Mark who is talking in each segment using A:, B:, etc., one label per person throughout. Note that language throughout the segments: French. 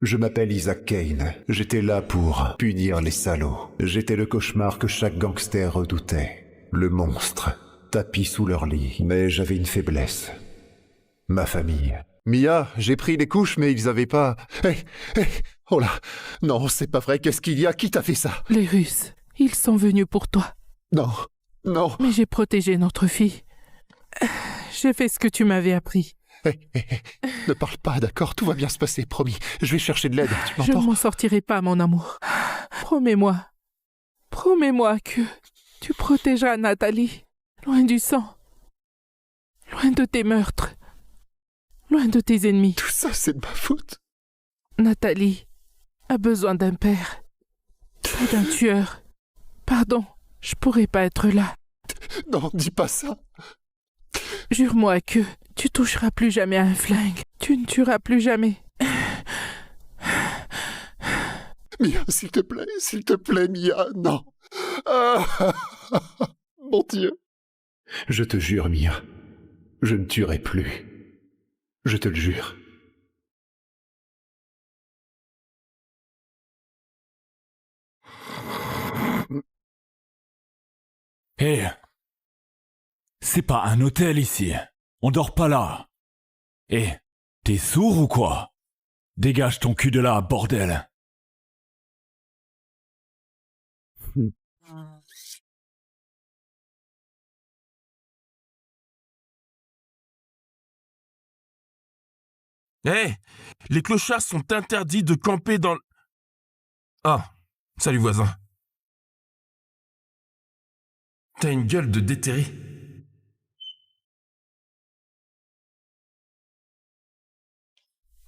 A: Je m'appelle Isaac Kane. J'étais là pour punir les salauds. J'étais le cauchemar que chaque gangster redoutait. Le monstre, tapi sous leur lit. Mais j'avais une faiblesse. Ma famille. Mia, j'ai pris les couches, mais ils avaient pas... Oh là. Non, c'est pas vrai. Qu'est-ce qu'il y a? Qui t'a fait ça?
B: Les Russes, ils sont venus pour toi.
A: Non. Non.
B: Mais j'ai protégé notre fille. J'ai fait ce que tu m'avais appris.
A: Ne parle pas, d'accord? Tout va bien se passer, promis. Je vais chercher de l'aide, tu
B: Je ne
A: m'entends?
B: m'en sortirai pas, mon amour. Promets-moi. Promets-moi que tu protégeras Nathalie. Loin du sang. Loin de tes meurtres. Loin de tes ennemis.
A: Tout ça, c'est de ma faute.
B: Nathalie a besoin d'un père. Pas d'un tueur. Pardon, je pourrais pas être là.
A: Non, dis pas ça.
B: Jure-moi que tu toucheras plus jamais à un flingue. Tu ne tueras plus jamais.
A: Mia, s'il te plaît, Mia, non. Ah, mon Dieu. Je te jure, Mia, je ne tuerai plus. Je te le jure.
C: Hé, c'est pas un hôtel ici. On dort pas là. Hé, t'es sourd ou quoi? Dégage ton cul de là, bordel.
D: Hé, les clochards sont interdits de camper dans... Ah, salut voisin. T'as une gueule de déterré.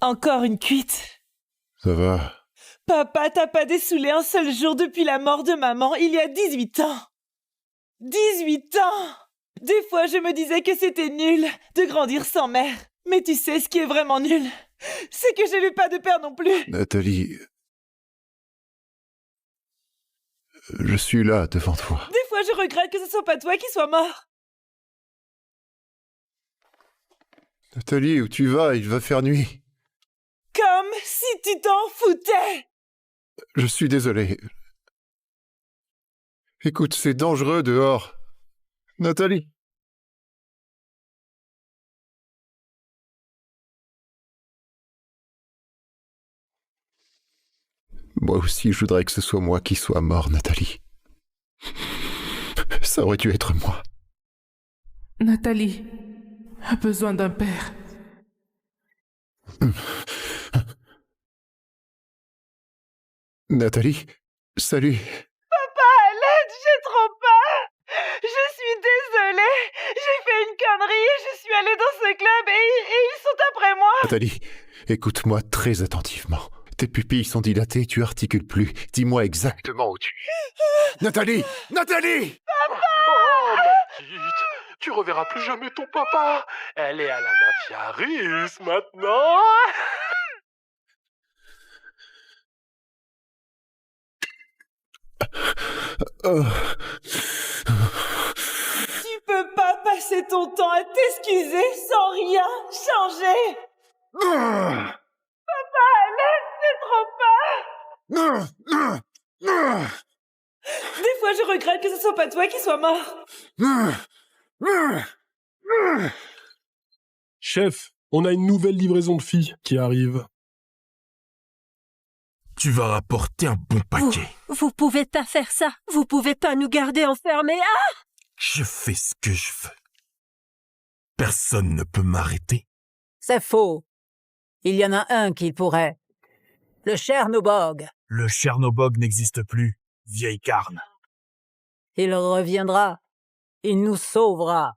E: Encore une cuite.
A: Ça va.
E: Papa t'a pas dessoulé un seul jour depuis la mort de maman il y a 18 ans. 18 ans! Des fois, je me disais que c'était nul de grandir sans mère. Mais tu sais ce qui est vraiment nul? C'est que j'ai eu pas de père non plus.
A: Nathalie... Je suis là, devant toi.
E: Des fois, je regrette que ce soit pas toi qui sois mort.
A: Nathalie, où tu vas? Il va faire nuit.
E: Comme si tu t'en foutais.
A: Je suis désolé. Écoute, c'est dangereux dehors. Nathalie. Moi aussi, je voudrais que ce soit moi qui sois mort, Nathalie. Ça aurait dû être moi.
B: Nathalie a besoin d'un père.
A: Nathalie, salut.
E: Papa, à l'aide, j'ai trop peur. Je suis désolée. J'ai fait une connerie. Je suis allée dans ce club et ils sont après moi.
A: Nathalie, écoute-moi très attentivement. Tes pupilles sont dilatées, tu articules plus. Dis-moi exactement où tu es. Nathalie! Nathalie!
E: Papa!
F: Oh, ma petite, tu reverras plus jamais ton papa. Elle est à la mafia russe maintenant.
E: Tu peux pas passer ton temps à t'excuser sans rien changer. Papa, laisse, c'est trop peur. Des fois, je regrette que ce soit pas toi qui sois mort.
F: Chef, on a une nouvelle livraison de filles qui arrive.
D: Tu vas rapporter un bon paquet.
G: Vous pouvez pas faire ça. Vous pouvez pas nous garder enfermés. Ah!
D: Je fais ce que je veux. Personne ne peut m'arrêter.
H: C'est faux. Il y en a un qui pourrait. Le Chernobog.
C: Le Chernobog n'existe plus, vieille carne.
H: Il reviendra. Il nous sauvera.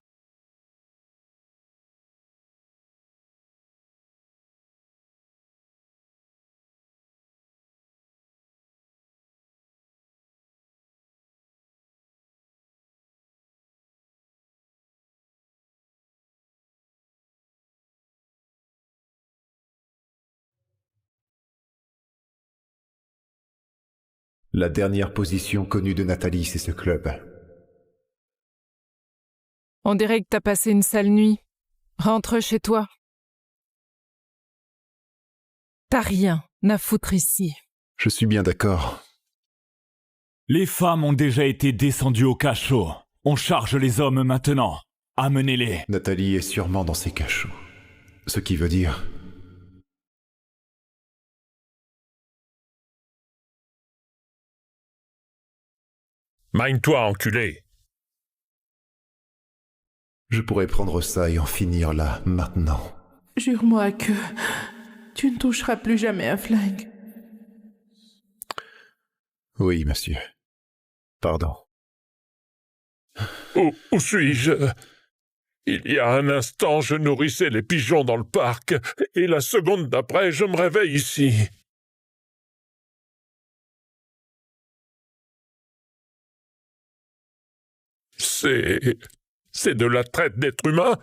A: La dernière position connue de Nathalie, c'est ce club.
B: On dirait que t'as passé une sale nuit. Rentre chez toi. T'as rien. n'a foutre ici.
A: Je suis bien d'accord.
C: Les femmes ont déjà été descendues au cachot. On charge les hommes maintenant. Amenez-les.
A: Nathalie est sûrement dans ses cachots. Ce qui veut dire...
I: Magne-toi, enculé.
A: Je pourrais prendre ça et en finir là, maintenant.
B: Jure-moi que tu ne toucheras plus jamais un flingue.
A: Oui, monsieur. Pardon.
I: Où suis-je? Il y a un instant, je nourrissais les pigeons dans le parc, et la seconde d'après, je me réveille ici. C'est de la traite d'êtres humains?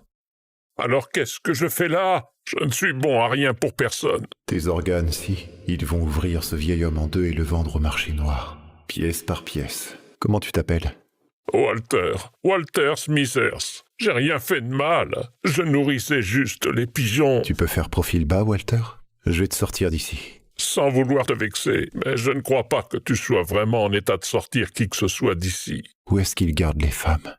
I: Alors qu'est-ce que je fais là? Je ne suis bon à rien pour personne.
A: Tes organes, si. Ils vont ouvrir ce vieil homme en deux et le vendre au marché noir. Pièce par pièce. Comment tu t'appelles?
I: Walter Smithers. J'ai rien fait de mal. Je nourrissais juste les pigeons.
A: Tu peux faire profil bas, Walter? Je vais te sortir d'ici.
I: Sans vouloir te vexer, mais je ne crois pas que tu sois vraiment en état de sortir qui que ce soit d'ici.
A: Où est-ce qu'il garde les femmes?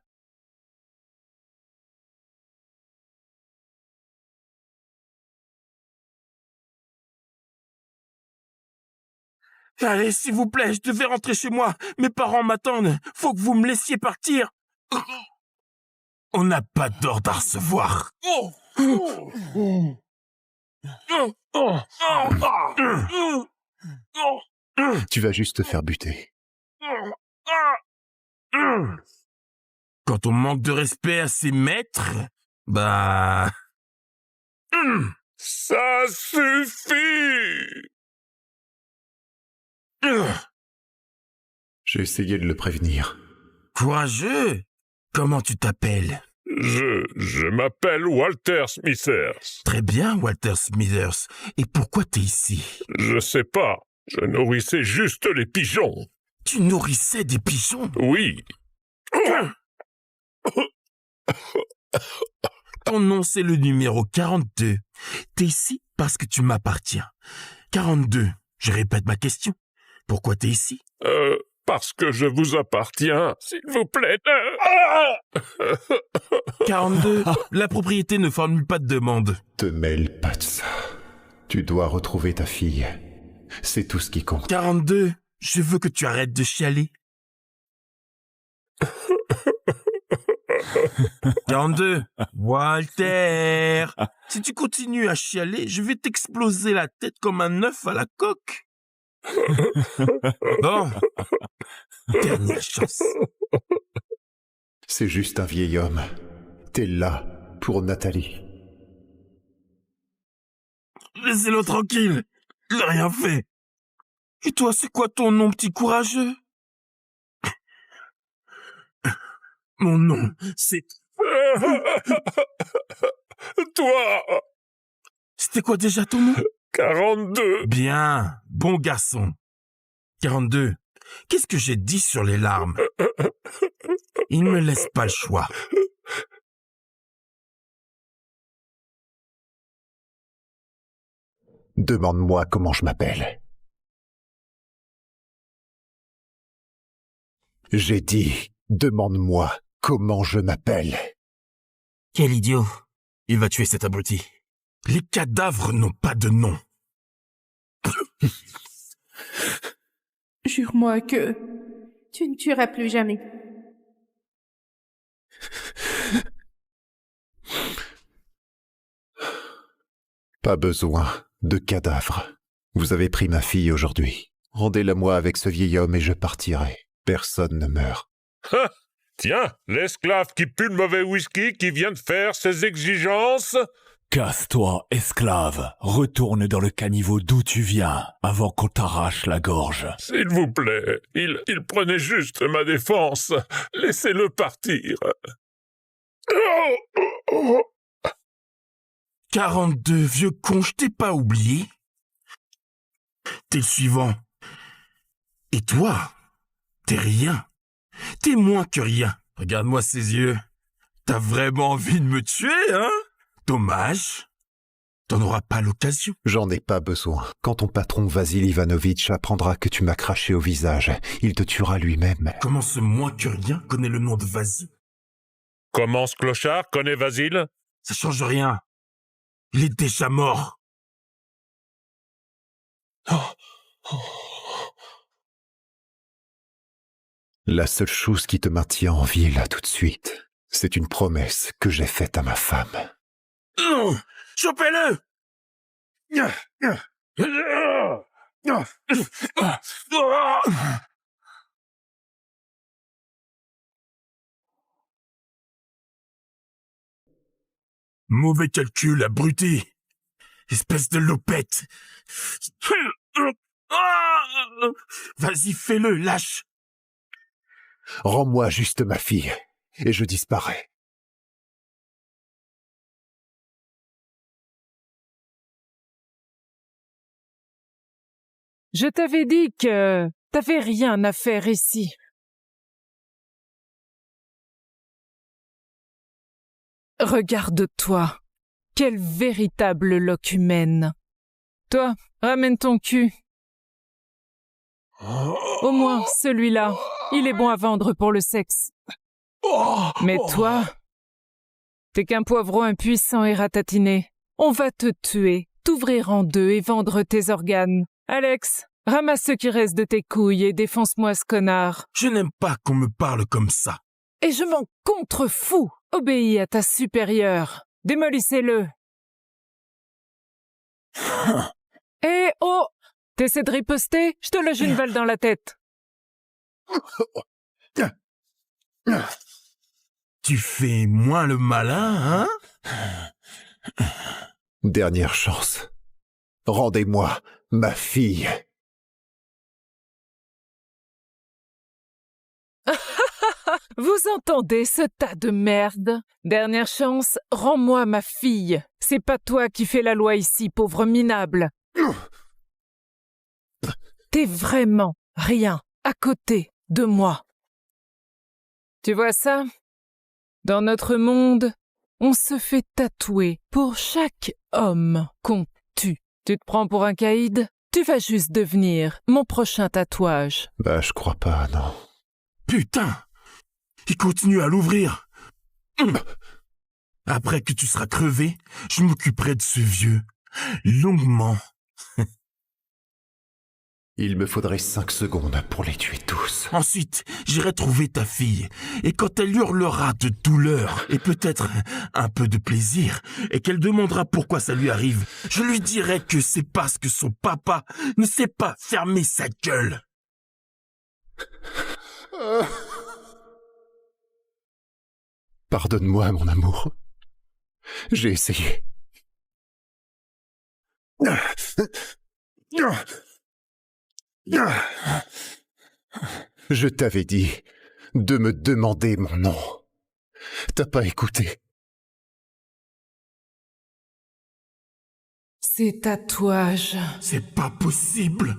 D: Allez, s'il vous plaît, je devais rentrer chez moi. Mes parents m'attendent. Faut que vous me laissiez partir. On n'a pas d'ordre à recevoir.
A: Tu vas juste te faire buter.
D: Quand on manque de respect à ses maîtres, bah...
I: Ça suffit!
A: J'ai essayé de le prévenir.
D: Courageux. Comment tu t'appelles?
I: Je m'appelle Walter Smithers.
D: Très bien, Walter Smithers. Et pourquoi t'es ici?
I: Je sais pas. Je nourrissais juste les pigeons.
D: Tu nourrissais des pigeons?
I: Oui.
D: Ton nom, c'est le numéro 42. T'es ici parce que tu m'appartiens. 42. Je répète ma question. Pourquoi t'es ici?
I: Parce que je vous appartiens, s'il vous plaît.
D: 42. La propriété ne formule pas de demande.
A: Te mêle pas de ça. Tu dois retrouver ta fille. C'est tout ce qui compte.
D: 42. Je veux que tu arrêtes de chialer. 42. Walter. Si tu continues à chialer, je vais t'exploser la tête comme un œuf à la coque. Bon. Dernière chance.
A: C'est juste un vieil homme. T'es là pour Nathalie.
D: Laissez-le tranquille. Il n'a rien fait. Et toi, c'est quoi ton nom, petit courageux? Mon nom, c'est...
I: Toi!
D: C'était quoi déjà ton nom?
I: 42.
D: Bien, bon garçon. 42. Qu'est-ce que j'ai dit sur les larmes? Il ne me laisse pas le choix.
A: Demande-moi comment je m'appelle. J'ai dit, demande-moi comment je m'appelle.
D: Quel idiot. Il va tuer cet abruti. Les cadavres n'ont pas de nom.
B: Jure-moi que tu ne tueras plus jamais.
A: Pas besoin de cadavres. Vous avez pris ma fille aujourd'hui. Rendez-la-moi avec ce vieil homme et je partirai. Personne ne meurt.
I: Ah, tiens, l'esclave qui pue le mauvais whisky qui vient de faire ses exigences.
C: Casse-toi, esclave. Retourne dans le caniveau d'où tu viens, avant qu'on t'arrache la gorge.
I: S'il vous plaît, il prenait juste ma défense. Laissez-le partir.
D: 42, vieux con, je t'ai pas oublié. T'es le suivant. Et toi, t'es rien. T'es moins que rien. Regarde-moi ces yeux. T'as vraiment envie de me tuer, hein? Dommage. T'en auras pas l'occasion.
A: J'en ai pas besoin. Quand ton patron Vasil Ivanovitch apprendra que tu m'as craché au visage, il te tuera lui-même.
D: Comment ce moins que rien connaît le nom de Vasil?
I: Comment ce clochard connaît Vasil?
D: Ça change rien. Il est déjà mort.
A: La seule chose qui te maintient en vie là tout de suite, c'est une promesse que j'ai faite à ma femme.
D: Chopez-le! Mauvais calcul, abruti. Espèce de lopette. Vas-y, fais-le, lâche.
A: Rends-moi juste ma fille, et je disparais.
B: Je t'avais dit que t'avais rien à faire ici. Regarde-toi. Quelle véritable locumène. Toi, ramène ton cul. Au moins, celui-là, il est bon à vendre pour le sexe. Mais toi, t'es qu'un poivron impuissant et ratatiné. On va te tuer, t'ouvrir en deux et vendre tes organes. Alex, ramasse ce qui reste de tes couilles et défonce-moi ce connard.
D: Je n'aime pas qu'on me parle comme ça.
B: Et je m'en contrefous. Obéis à ta supérieure. Démolissez-le. Eh oh! T'essaies de riposter? Je te loge une balle dans la tête.
D: Tu fais moins le malin, hein?
A: Dernière chance. Rendez-moi ma fille.
B: Vous entendez ce tas de merde? Dernière chance, rends-moi ma fille. C'est pas toi qui fais la loi ici, pauvre minable. T'es vraiment rien à côté de moi. Tu vois ça? Dans notre monde, on se fait tatouer pour chaque homme qu'on tue. Tu te prends pour un caïd? Tu vas juste devenir mon prochain tatouage.
A: Bah, je crois pas, non.
D: Putain! Il continue à l'ouvrir. Après que tu seras crevé, je m'occuperai de ce vieux. Longuement.
A: Il me faudrait 5 secondes pour les tuer tous.
D: Ensuite, j'irai trouver ta fille. Et quand elle hurlera de douleur et peut-être un peu de plaisir, et qu'elle demandera pourquoi ça lui arrive, je lui dirai que c'est parce que son papa ne sait pas fermer sa gueule.
A: Pardonne-moi, mon amour. J'ai essayé. Je t'avais dit de me demander mon nom. T'as pas écouté.
B: Ces tatouages.
D: C'est pas possible.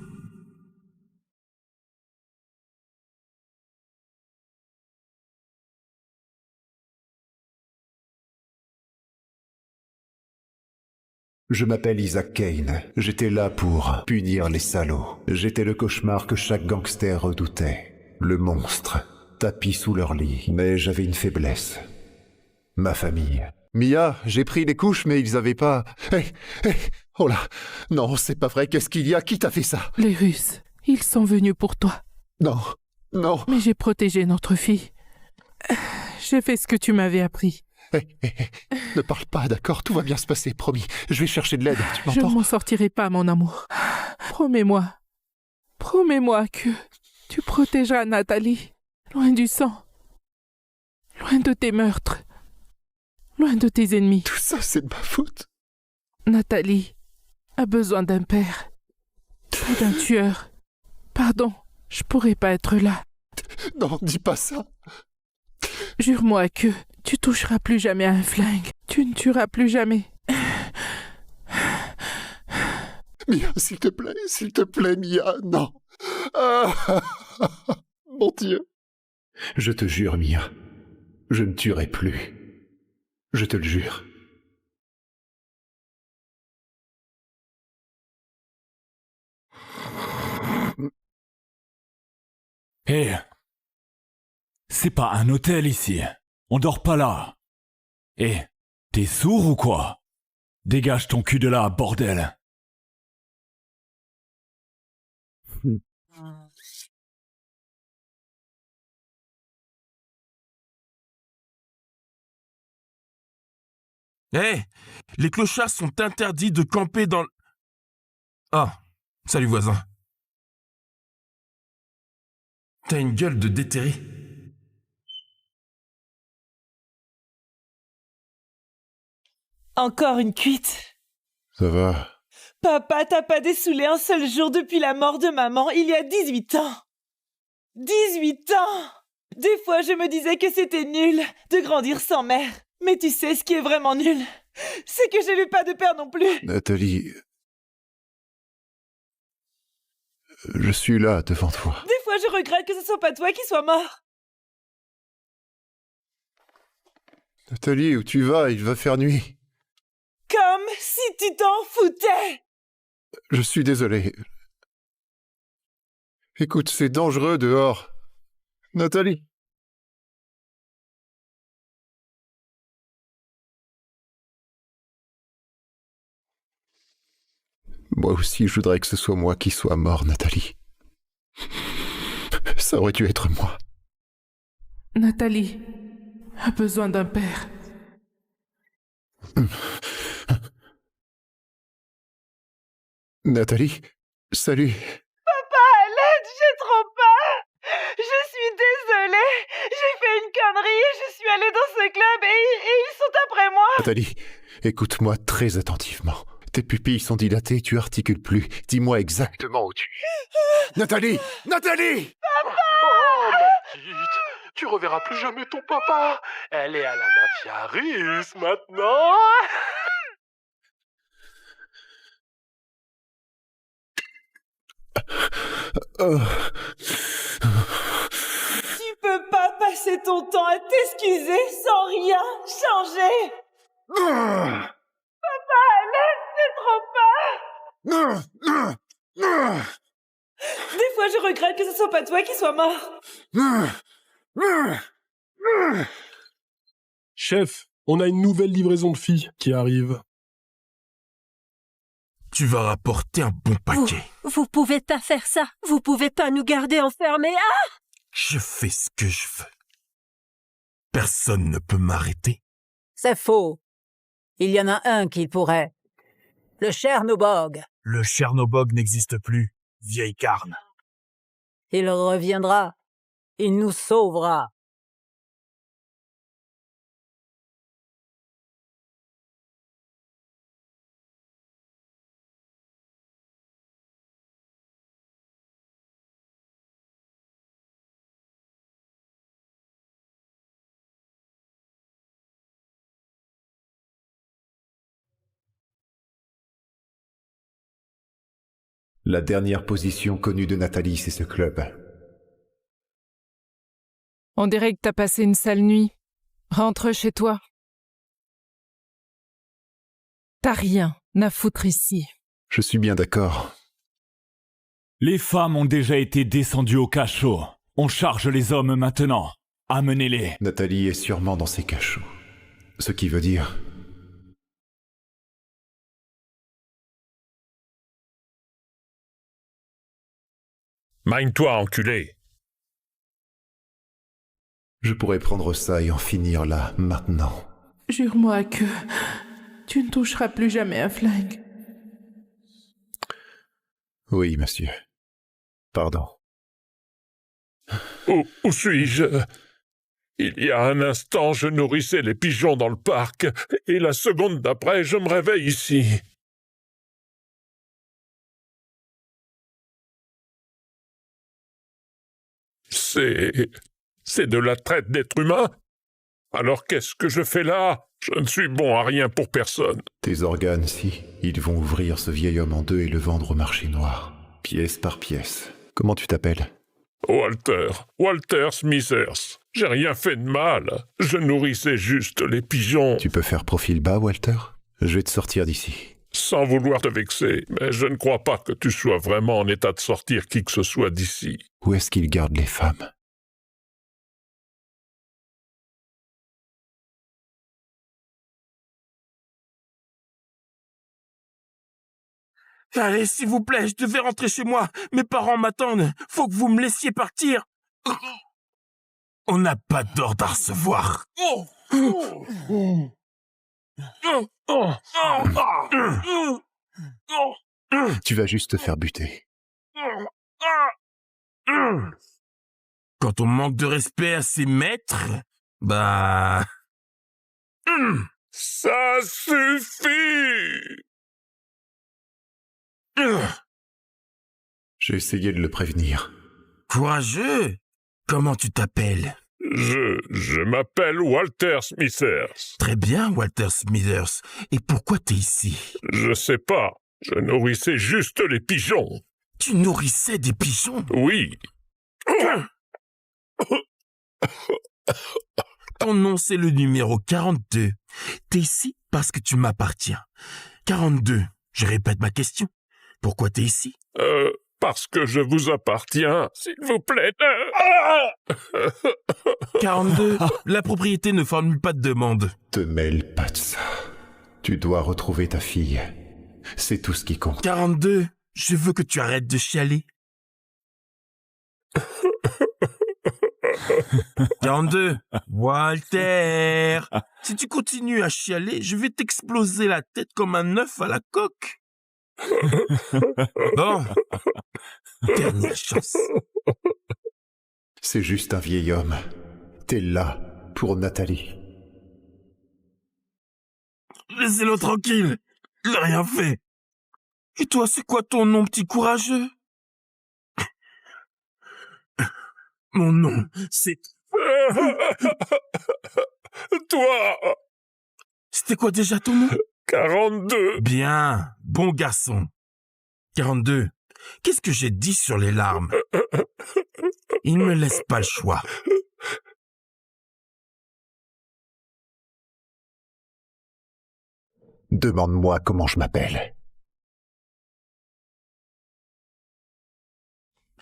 A: Je m'appelle Isaac Kane. J'étais là pour punir les salauds. J'étais le cauchemar que chaque gangster redoutait. Le monstre, tapi sous leur lit. Mais j'avais une faiblesse. Ma famille. Mia, j'ai pris les couches, mais ils avaient pas... Oh là. Non, c'est pas vrai. Qu'est-ce qu'il y a? Qui t'a fait ça?
B: Les Russes, ils sont venus pour toi.
A: Non, non.
B: Mais j'ai protégé notre fille. J'ai fait ce que tu m'avais appris.
A: Ne parle pas, d'accord? Tout va bien se passer, promis. Je vais chercher de l'aide, tu
B: Je ne
A: m'entends?
B: m'en sortirai pas, mon amour. Promets-moi. Promets-moi que tu protégeras Nathalie. Loin du sang. Loin de tes meurtres. Loin de tes ennemis.
A: Tout ça, c'est de ma faute.
B: Nathalie a besoin d'un père. Pas d'un tueur. Pardon, je pourrais pas être là.
A: Non, dis pas ça.
B: Jure-moi que tu toucheras plus jamais à un flingue. Tu ne tueras plus jamais.
A: Mia, s'il te plaît, Mia, non. Mon Dieu. Je te jure, Mia, je ne tuerai plus. Je te le jure.
C: Hé, c'est pas un hôtel ici. On dort pas là. Hé, t'es sourd ou quoi? Dégage ton cul de là, bordel.
D: Hé, les clochards sont interdits de camper dans... Ah, salut voisin. T'as une gueule de déterré.
E: Encore une cuite.
A: Ça va.
E: Papa t'a pas dessoulé un seul jour depuis la mort de maman il y a 18 ans. 18 ans! Des fois, je me disais que c'était nul de grandir sans mère. Mais tu sais ce qui est vraiment nul? C'est que j'ai eu pas de père non plus.
A: Nathalie... Je suis là, devant toi.
E: Des fois, je regrette que ce soit pas toi qui sois mort.
A: Nathalie, où tu vas? Il va faire nuit.
E: Comme si tu t'en foutais.
A: Je suis désolé. Écoute, c'est dangereux dehors. Nathalie. Moi aussi, je voudrais que ce soit moi qui sois mort, Nathalie. Ça aurait dû être moi.
B: Nathalie a besoin d'un père.
A: Nathalie, salut.
E: Papa, à l'aide, j'ai trop peur. Je suis désolée. J'ai fait une connerie. Je suis allée dans ce club et ils sont après moi.
A: Nathalie, écoute-moi très attentivement. Tes pupilles sont dilatées, tu articules plus. Dis-moi exactement où tu es. Nathalie! Nathalie!
F: Oh, ma petite, tu reverras plus jamais ton papa. Elle est à la mafia russe maintenant.
E: Tu peux pas passer ton temps à t'excuser sans rien changer. Papa, laisse, c'est trop peur. Des fois, je regrette que ce soit pas toi qui sois mort.
J: Chef, on a une nouvelle livraison de filles qui arrive.
D: Tu vas rapporter un bon paquet.
G: Vous pouvez pas faire ça. Vous pouvez pas nous garder enfermés. Ah!
D: Je fais ce que je veux. Personne ne peut m'arrêter.
H: C'est faux. Il y en a un qui pourrait. Le Chernobog.
K: Le Chernobog n'existe plus, vieille carne.
H: Il reviendra. Il nous sauvera.
A: La dernière position connue de Nathalie, c'est ce club.
B: On dirait que t'as passé une sale nuit. Rentre chez toi. T'as rien à foutre ici.
A: Je suis bien d'accord.
C: Les femmes ont déjà été descendues au cachot. On charge les hommes maintenant. Amenez-les.
A: Nathalie est sûrement dans ses cachots. Ce qui veut dire...
I: Magne-toi, enculé.
A: Je pourrais prendre ça et en finir là, maintenant.
B: Jure-moi que tu ne toucheras plus jamais un flingue.
A: Oui, monsieur. Pardon.
I: Où suis-je? Il y a un instant, je nourrissais les pigeons dans le parc, et la seconde d'après, je me réveille ici. C'est de la traite d'êtres humains? Alors qu'est-ce que je fais là? Je ne suis bon à rien pour personne.
A: Tes organes, si, ils vont ouvrir ce vieil homme en deux et le vendre au marché noir. Pièce par pièce. Comment tu t'appelles?
I: Walter Smithers. J'ai rien fait de mal. Je nourrissais juste les pigeons.
A: Tu peux faire profil bas, Walter? Je vais te sortir d'ici.
I: sans vouloir te vexer, mais je ne crois pas que tu sois vraiment en état de sortir qui que ce soit d'ici.
A: Où est-ce qu'il garde les femmes?
D: Allez, s'il vous plaît, je devais rentrer chez moi. Mes parents m'attendent. Faut que vous me laissiez partir. On n'a pas d'ordre à recevoir.
A: Tu vas juste te faire buter.
D: Quand on manque de respect à ses maîtres, bah...
I: Ça suffit!
A: J'ai essayé de le prévenir.
D: Courageux. Comment tu t'appelles?
I: Je m'appelle Walter Smithers.
D: Très bien, Walter Smithers. Et pourquoi t'es ici?
I: Je sais pas. Je nourrissais juste les pigeons.
D: Tu nourrissais des pigeons?
I: Oui.
D: Ton nom, c'est le numéro 42. T'es ici parce que tu m'appartiens. 42. Je répète ma question. Pourquoi t'es ici?
I: Parce que je vous appartiens, s'il vous plaît.
D: 42. La propriété ne formule pas de demande.
A: Te mêle pas de ça. Tu dois retrouver ta fille. C'est tout ce qui compte.
D: 42. Je veux que tu arrêtes de chialer. 42. Walter. Si tu continues à chialer, je vais t'exploser la tête comme un œuf à la coque. Bon. Dernière chance.
A: C'est juste un vieil homme. T'es là pour Nathalie.
D: Laissez-le tranquille. Il n'a rien fait. Et toi, c'est quoi ton nom, petit courageux? Mon nom, c'est...
I: Toi!
D: C'était quoi déjà ton nom?
I: 42.
D: Bien, bon garçon. 42. Qu'est-ce que j'ai dit sur les larmes? Il ne me laisse pas le choix.
A: Demande-moi comment je m'appelle.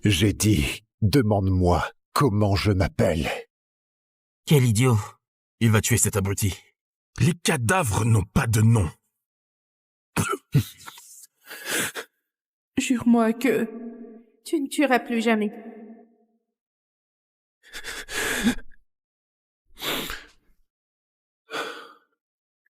A: J'ai dit, demande-moi comment je m'appelle.
D: Quel idiot. Il va tuer cet abruti. Les cadavres n'ont pas de nom.
B: Jure-moi que tu ne tueras plus jamais.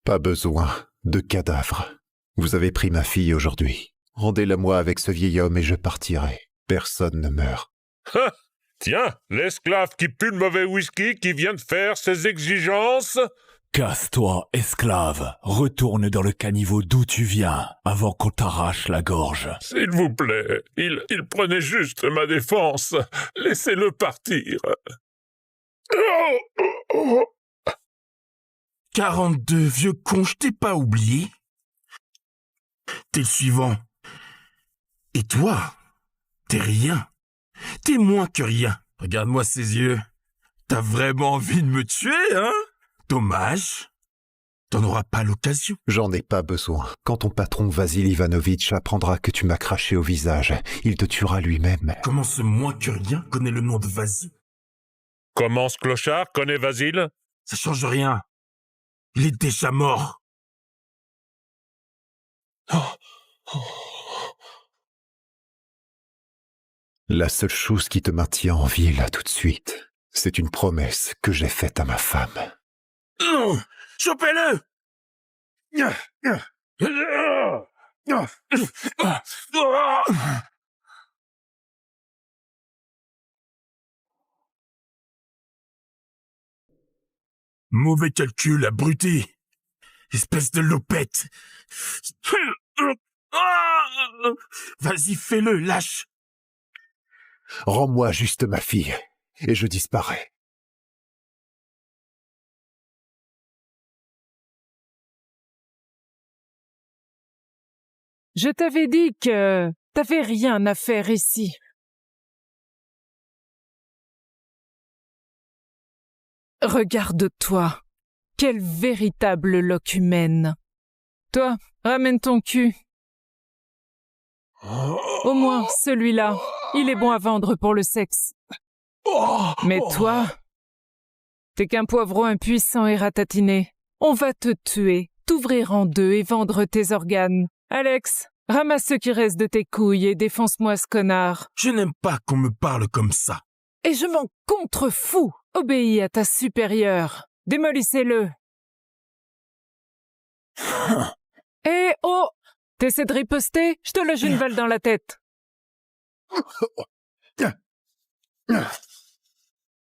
A: Pas besoin de cadavres. Vous avez pris ma fille aujourd'hui. Rendez-la-moi avec ce vieil homme et je partirai. Personne ne meurt.
I: Ah, tiens, l'esclave qui pue le mauvais whisky qui vient de faire ses exigences.
C: Casse-toi, esclave. Retourne dans le caniveau d'où tu viens, avant qu'on t'arrache la gorge.
I: S'il vous plaît, il prenait juste ma défense. Laissez-le partir.
D: 42, vieux con, je t'ai pas oublié. T'es le suivant. Et toi, t'es rien. T'es moins que rien. Regarde-moi ces yeux. T'as vraiment envie de me tuer, hein? Dommage. T'en auras pas l'occasion.
A: J'en ai pas besoin. Quand ton patron Vasil Ivanovitch apprendra que tu m'as craché au visage, il te tuera lui-même.
D: Comment ce moins que rien connaît le nom de Vasil?
I: Comment ce clochard connaît Vasil?
D: Ça change rien. Il est déjà mort.
A: La seule chose qui te maintient en vie là tout de suite, c'est une promesse que j'ai faite à ma femme.
D: Chopez-le! Mauvais calcul, abruti. Espèce de lopette. Vas-y, fais-le, lâche.
A: Rends-moi juste ma fille, et je disparais.
L: Je t'avais dit que t'avais rien à faire ici. Regarde-toi. Quelle véritable locumène. Toi, ramène ton cul. Au moins, celui-là, il est bon à vendre pour le sexe. Mais toi, t'es qu'un poivron impuissant et ratatiné. On va te tuer, t'ouvrir en deux et vendre tes organes. Alex, ramasse ce qui reste de tes couilles et défonce-moi ce connard.
D: Je n'aime pas qu'on me parle comme ça.
L: Et je m'en contrefous. Obéis à ta supérieure. Démolissez-le. Eh oh! T'essaies de riposter? Je te loge une balle dans la tête.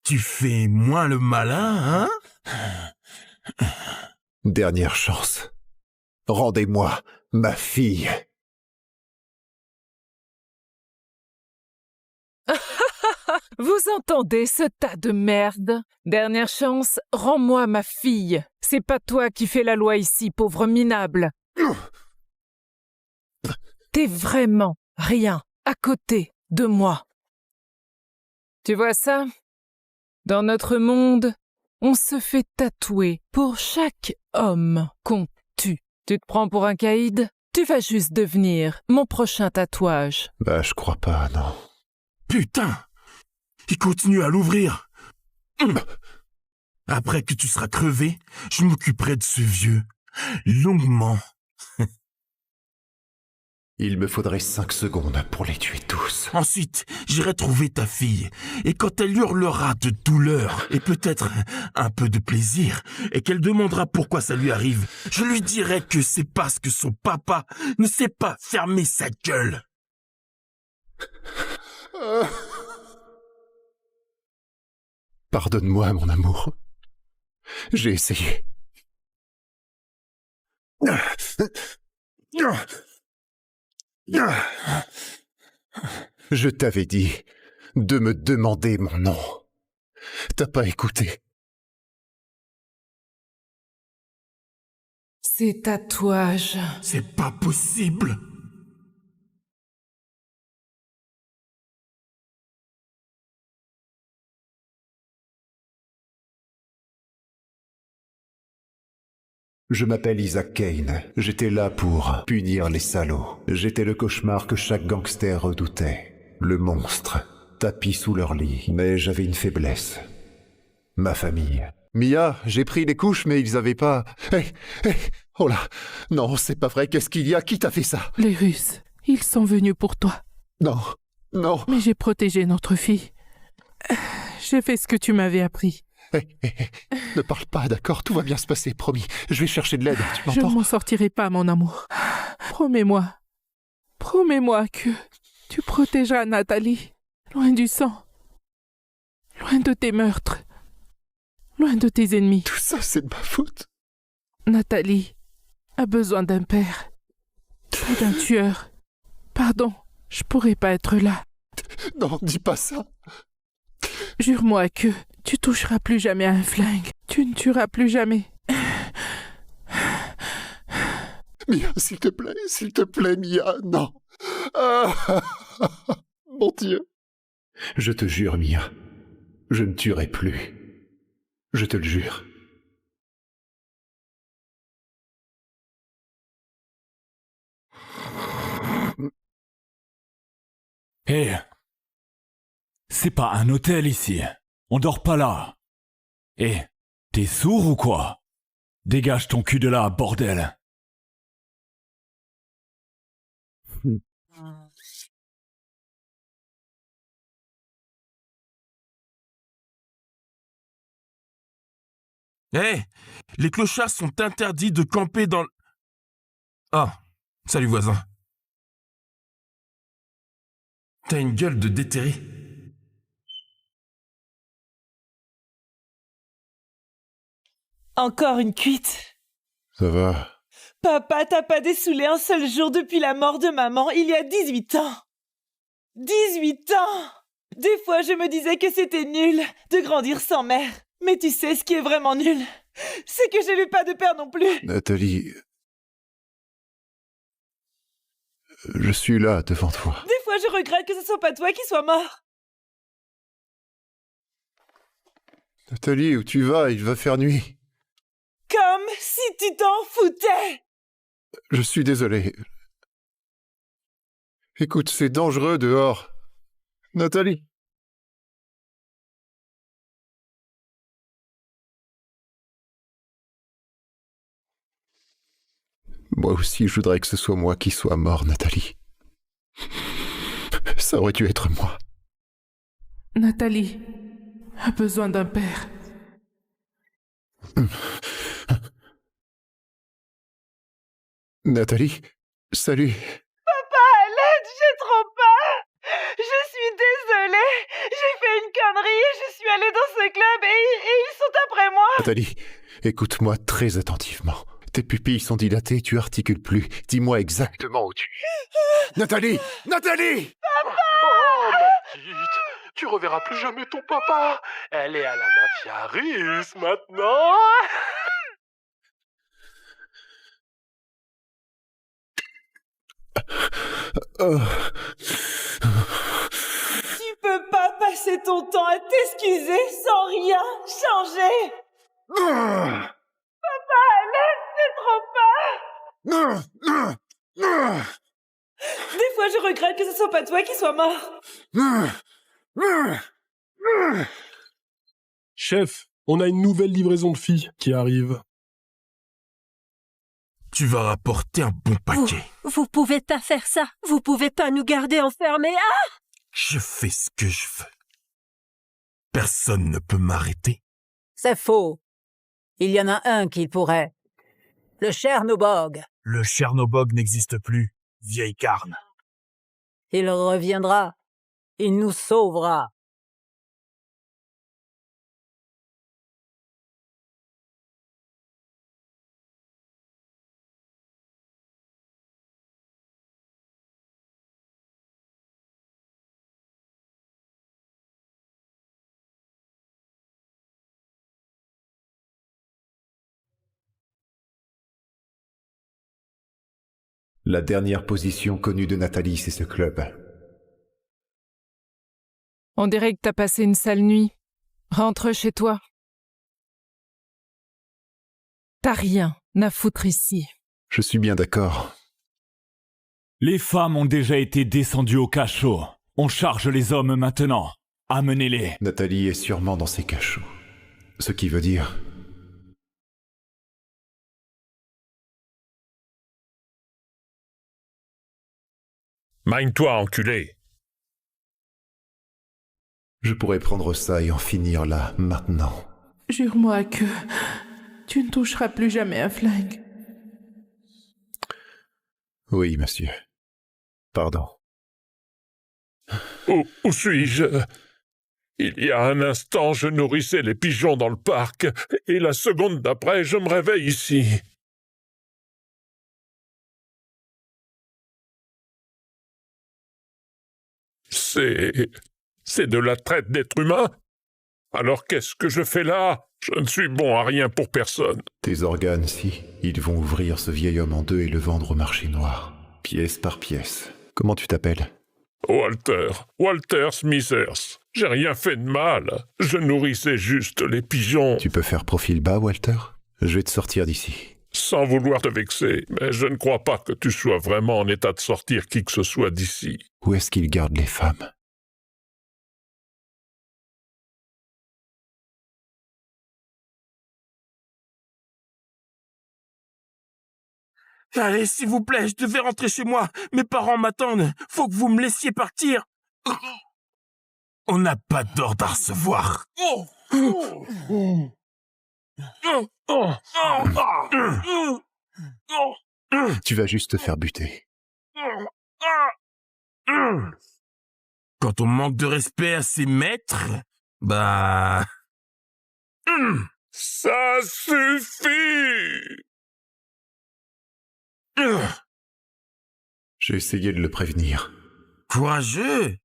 D: Tu fais moins le malin, hein?
A: Dernière chance. Rendez-moi ma fille.
L: Vous entendez ce tas de merde? Dernière chance, rends-moi ma fille. C'est pas toi qui fais la loi ici, pauvre minable. T'es vraiment rien à côté de moi. Tu vois ça? Dans notre monde, on se fait tatouer pour chaque homme qu'on tue. Tu te prends pour un caïd? Tu vas juste devenir mon prochain tatouage.
A: Bah, je crois pas, non.
D: Putain! Il continue à l'ouvrir. Après que tu seras crevé, je m'occuperai de ce vieux. Longuement.
A: Il me faudrait 5 secondes pour les tuer tous.
D: Ensuite, j'irai trouver ta fille. Et quand elle hurlera de douleur et peut-être un peu de plaisir, et qu'elle demandera pourquoi ça lui arrive, je lui dirai que c'est parce que son papa ne sait pas fermer sa gueule.
A: Pardonne-moi, mon amour. J'ai essayé. Je t'avais dit de me demander mon nom. T'as pas écouté.
L: Ces tatouages.
D: C'est pas possible.
A: Je m'appelle Isaac Kane. J'étais là pour punir les salauds. J'étais le cauchemar que chaque gangster redoutait. Le monstre, tapi sous leur lit. Mais j'avais une faiblesse. Ma famille. Mia, j'ai pris les couches, mais ils avaient pas... Oh là. Non, c'est pas vrai. Qu'est-ce qu'il y a? Qui t'a fait ça?
B: Les Russes, ils sont venus pour toi.
A: Non, non.
B: Mais j'ai protégé notre fille. J'ai fait ce que tu m'avais appris.
A: Ne parle pas, d'accord? Tout va bien se passer, promis. Je vais chercher de l'aide, tu
B: Je
A: m'entends?
B: ne m'en sortirai pas, mon amour. Promets-moi. Promets-moi que tu protégeras Nathalie. Loin du sang. Loin de tes meurtres. Loin de tes ennemis.
A: Tout ça, c'est de ma faute.
B: Nathalie a besoin d'un père. Et d'un tueur. Pardon, je pourrais pas être là.
A: Non, dis pas ça.
B: Jure-moi que tu toucheras plus jamais à un flingue. Tu ne tueras plus jamais.
A: Mia, s'il te plaît, Mia, non. Mon Dieu. Je te jure, Mia, je ne tuerai plus. Je te le jure.
C: Hé, c'est pas un hôtel ici. On dort pas là. Hé, t'es sourd ou quoi? Dégage ton cul de là, bordel.
D: Hé, les clochards sont interdits de camper dans... Ah, salut voisin. T'as une gueule de déterré.
E: Encore une cuite.
A: Ça va.
E: Papa t'a pas dessoulé un seul jour depuis la mort de maman il y a 18 ans. 18 ans! Des fois, je me disais que c'était nul de grandir sans mère. Mais tu sais ce qui est vraiment nul? C'est que j'avais pas de père non plus.
A: Nathalie... Je suis là, devant toi.
E: Des fois, je regrette que ce soit pas toi qui sois mort.
A: Nathalie, où tu vas? Il va faire nuit.
E: Comme si tu t'en foutais.
A: Je suis désolé. Écoute, c'est dangereux dehors. Nathalie. Moi aussi, je voudrais que ce soit moi qui sois mort, Nathalie. Ça aurait dû être moi.
B: Nathalie a besoin d'un père.
A: Nathalie, salut.
E: Papa, à l'aide, j'ai trop peur. Je suis désolée. J'ai fait une connerie et je suis allée dans ce club et ils sont après moi.
A: Nathalie, écoute-moi très attentivement. Tes pupilles sont dilatées, tu articules plus. Dis-moi exactement où tu es. Nathalie! Nathalie!
E: Papa!
F: Oh, ma petite, tu reverras plus jamais ton papa. Elle est à la mafia russe maintenant.
E: Tu peux pas passer ton temps à t'excuser sans rien changer. Papa, laisse, c'est trop peur. Des fois, je regrette que ce soit pas toi qui sois mort.
J: Chef, on a une nouvelle livraison de filles qui arrive.
D: Tu vas rapporter un bon paquet.
G: Vous pouvez pas faire ça. Vous pouvez pas nous garder enfermés. Ah!
D: Je fais ce que je veux. Personne ne peut m'arrêter.
H: C'est faux. Il y en a un qui pourrait. Le Chernobog.
K: Le Chernobog n'existe plus, vieille carne.
H: Il reviendra. Il nous sauvera.
A: La dernière position connue de Nathalie, c'est ce club.
L: On dirait que t'as passé une sale nuit. Rentre chez toi. T'as rien à foutre ici.
A: Je suis bien d'accord.
C: Les femmes ont déjà été descendues au cachot. On charge les hommes maintenant. Amenez-les.
A: Nathalie est sûrement dans ses cachots. Ce qui veut dire...
I: Magne-toi, enculé.
A: Je pourrais prendre ça et en finir là, maintenant.
B: Jure-moi que tu ne toucheras plus jamais un flingue.
A: Oui, monsieur. Pardon.
I: Où suis-je? Il y a un instant, je nourrissais les pigeons dans le parc, et la seconde d'après, je me réveille ici. C'est de la traite d'êtres humains? Alors qu'est-ce que je fais là? Je ne suis bon à rien pour personne.
A: Tes organes, si. Ils vont ouvrir ce vieil homme en deux et le vendre au marché noir. Pièce par pièce. Comment tu t'appelles?
I: Walter Smithers. J'ai rien fait de mal. Je nourrissais juste les pigeons.
A: Tu peux faire profil bas, Walter? Je vais te sortir d'ici.
I: Sans vouloir te vexer, mais je ne crois pas que tu sois vraiment en état de sortir qui que ce soit d'ici.
A: Où est-ce qu'il garde les femmes?
D: Allez, s'il vous plaît, je devais rentrer chez moi. Mes parents m'attendent. Faut que vous me laissiez partir. On n'a pas d'ordre à recevoir.
A: Tu vas juste te faire buter.
D: Quand on manque de respect à ses maîtres, bah...
I: Ça suffit!
A: J'ai essayé de le prévenir.
D: Courageux!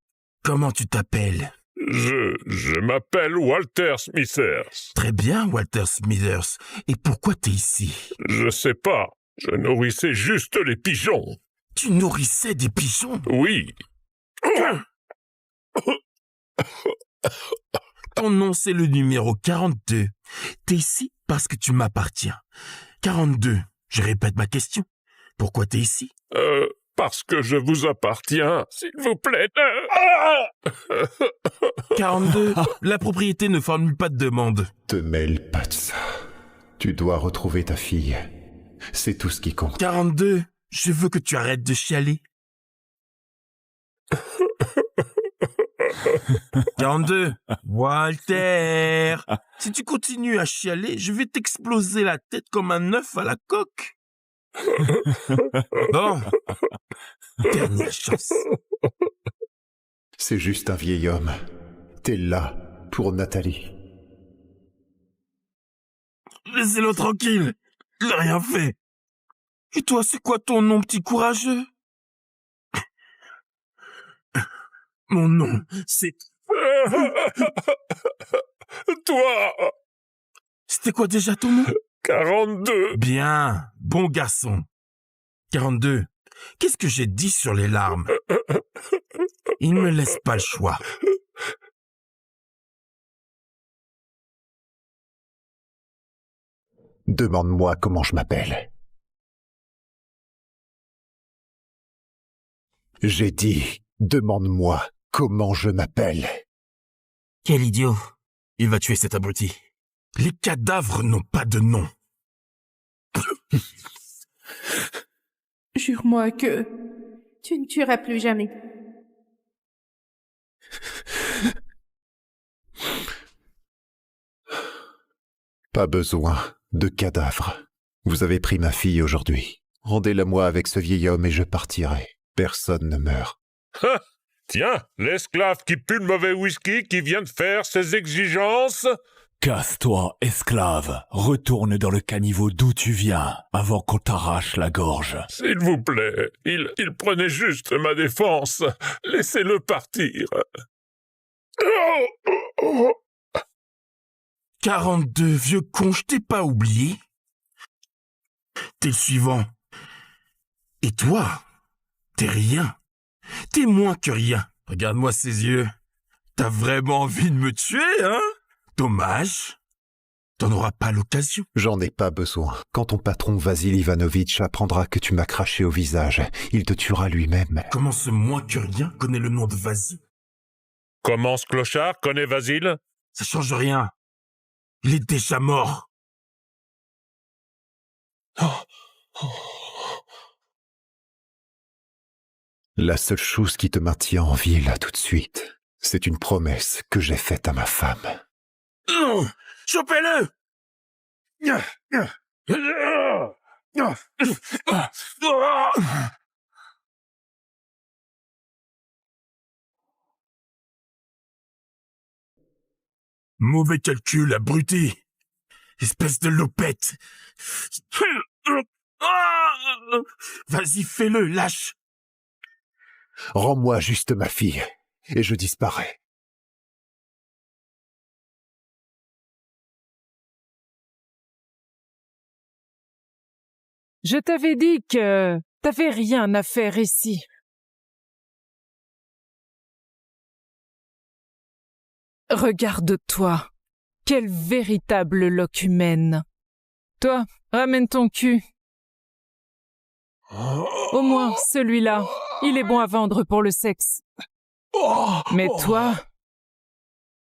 D: Comment tu t'appelles?
I: Je m'appelle Walter Smithers.
D: Très bien, Walter Smithers. Et pourquoi t'es ici?
I: Je sais pas. Je nourrissais juste les pigeons.
D: Tu nourrissais des pigeons?
I: Oui.
D: Ton nom, c'est le numéro 42. T'es ici parce que tu m'appartiens. 42, je répète ma question. Pourquoi t'es ici?
I: Parce que je vous appartiens, s'il vous plaît.
D: 42, la propriété ne formule pas de demande.
A: Te mêle pas de ça. Tu dois retrouver ta fille. C'est tout ce qui compte.
D: 42, je veux que tu arrêtes de chialer. 42, Walter, si tu continues à chialer, je vais t'exploser la tête comme un œuf à la coque. Bon, dernière chance.
A: C'est juste un vieil homme. T'es là pour Nathalie.
D: Laissez-le tranquille, il n'a rien fait. Et toi, c'est quoi ton nom, petit courageux? Mon nom, c'est...
I: Toi!
D: C'était quoi déjà ton nom?
I: 42.
D: Bien, bon garçon. 42, qu'est-ce que j'ai dit sur les larmes? Il ne me laisse pas le choix.
A: Demande-moi comment je m'appelle. J'ai dit, demande-moi comment je m'appelle.
D: Quel idiot. Il va tuer cet abruti. Les cadavres n'ont pas de nom.
B: Jure-moi que tu ne tueras plus jamais.
A: Pas besoin de cadavres. Vous avez pris ma fille aujourd'hui. Rendez-la-moi avec ce vieil homme et je partirai. Personne ne meurt.
I: Tiens, l'esclave qui pue le mauvais whisky qui vient de faire ses exigences.
C: Casse-toi, esclave. Retourne dans le caniveau d'où tu viens, avant qu'on t'arrache la gorge.
I: S'il vous plaît, il prenait juste ma défense. Laissez-le partir.
D: 42, vieux con, je t'ai pas oublié. T'es le suivant. Et toi, t'es rien. T'es moins que rien. Regarde-moi ces yeux. T'as vraiment envie de me tuer, hein? Dommage. T'en auras pas l'occasion.
A: J'en ai pas besoin. Quand ton patron Vasil Ivanovitch apprendra que tu m'as craché au visage, il te tuera lui-même.
D: Comment ce moins que rien connaît le nom de Vasil?
I: Comment ce clochard connaît Vasil?
D: Ça change rien. Il est déjà mort.
A: La seule chose qui te maintient en vie là tout de suite, c'est une promesse que j'ai faite à ma femme.
D: Non! Chopez-le! Mauvais calcul, abruti. Espèce de lopette. Vas-y, fais-le, lâche.
A: Rends-moi juste ma fille, et je disparais.
L: Je t'avais dit que t'avais rien à faire ici. Regarde-toi. Quelle véritable locumène. Toi, ramène ton cul. Au moins, celui-là, il est bon à vendre pour le sexe. Mais toi,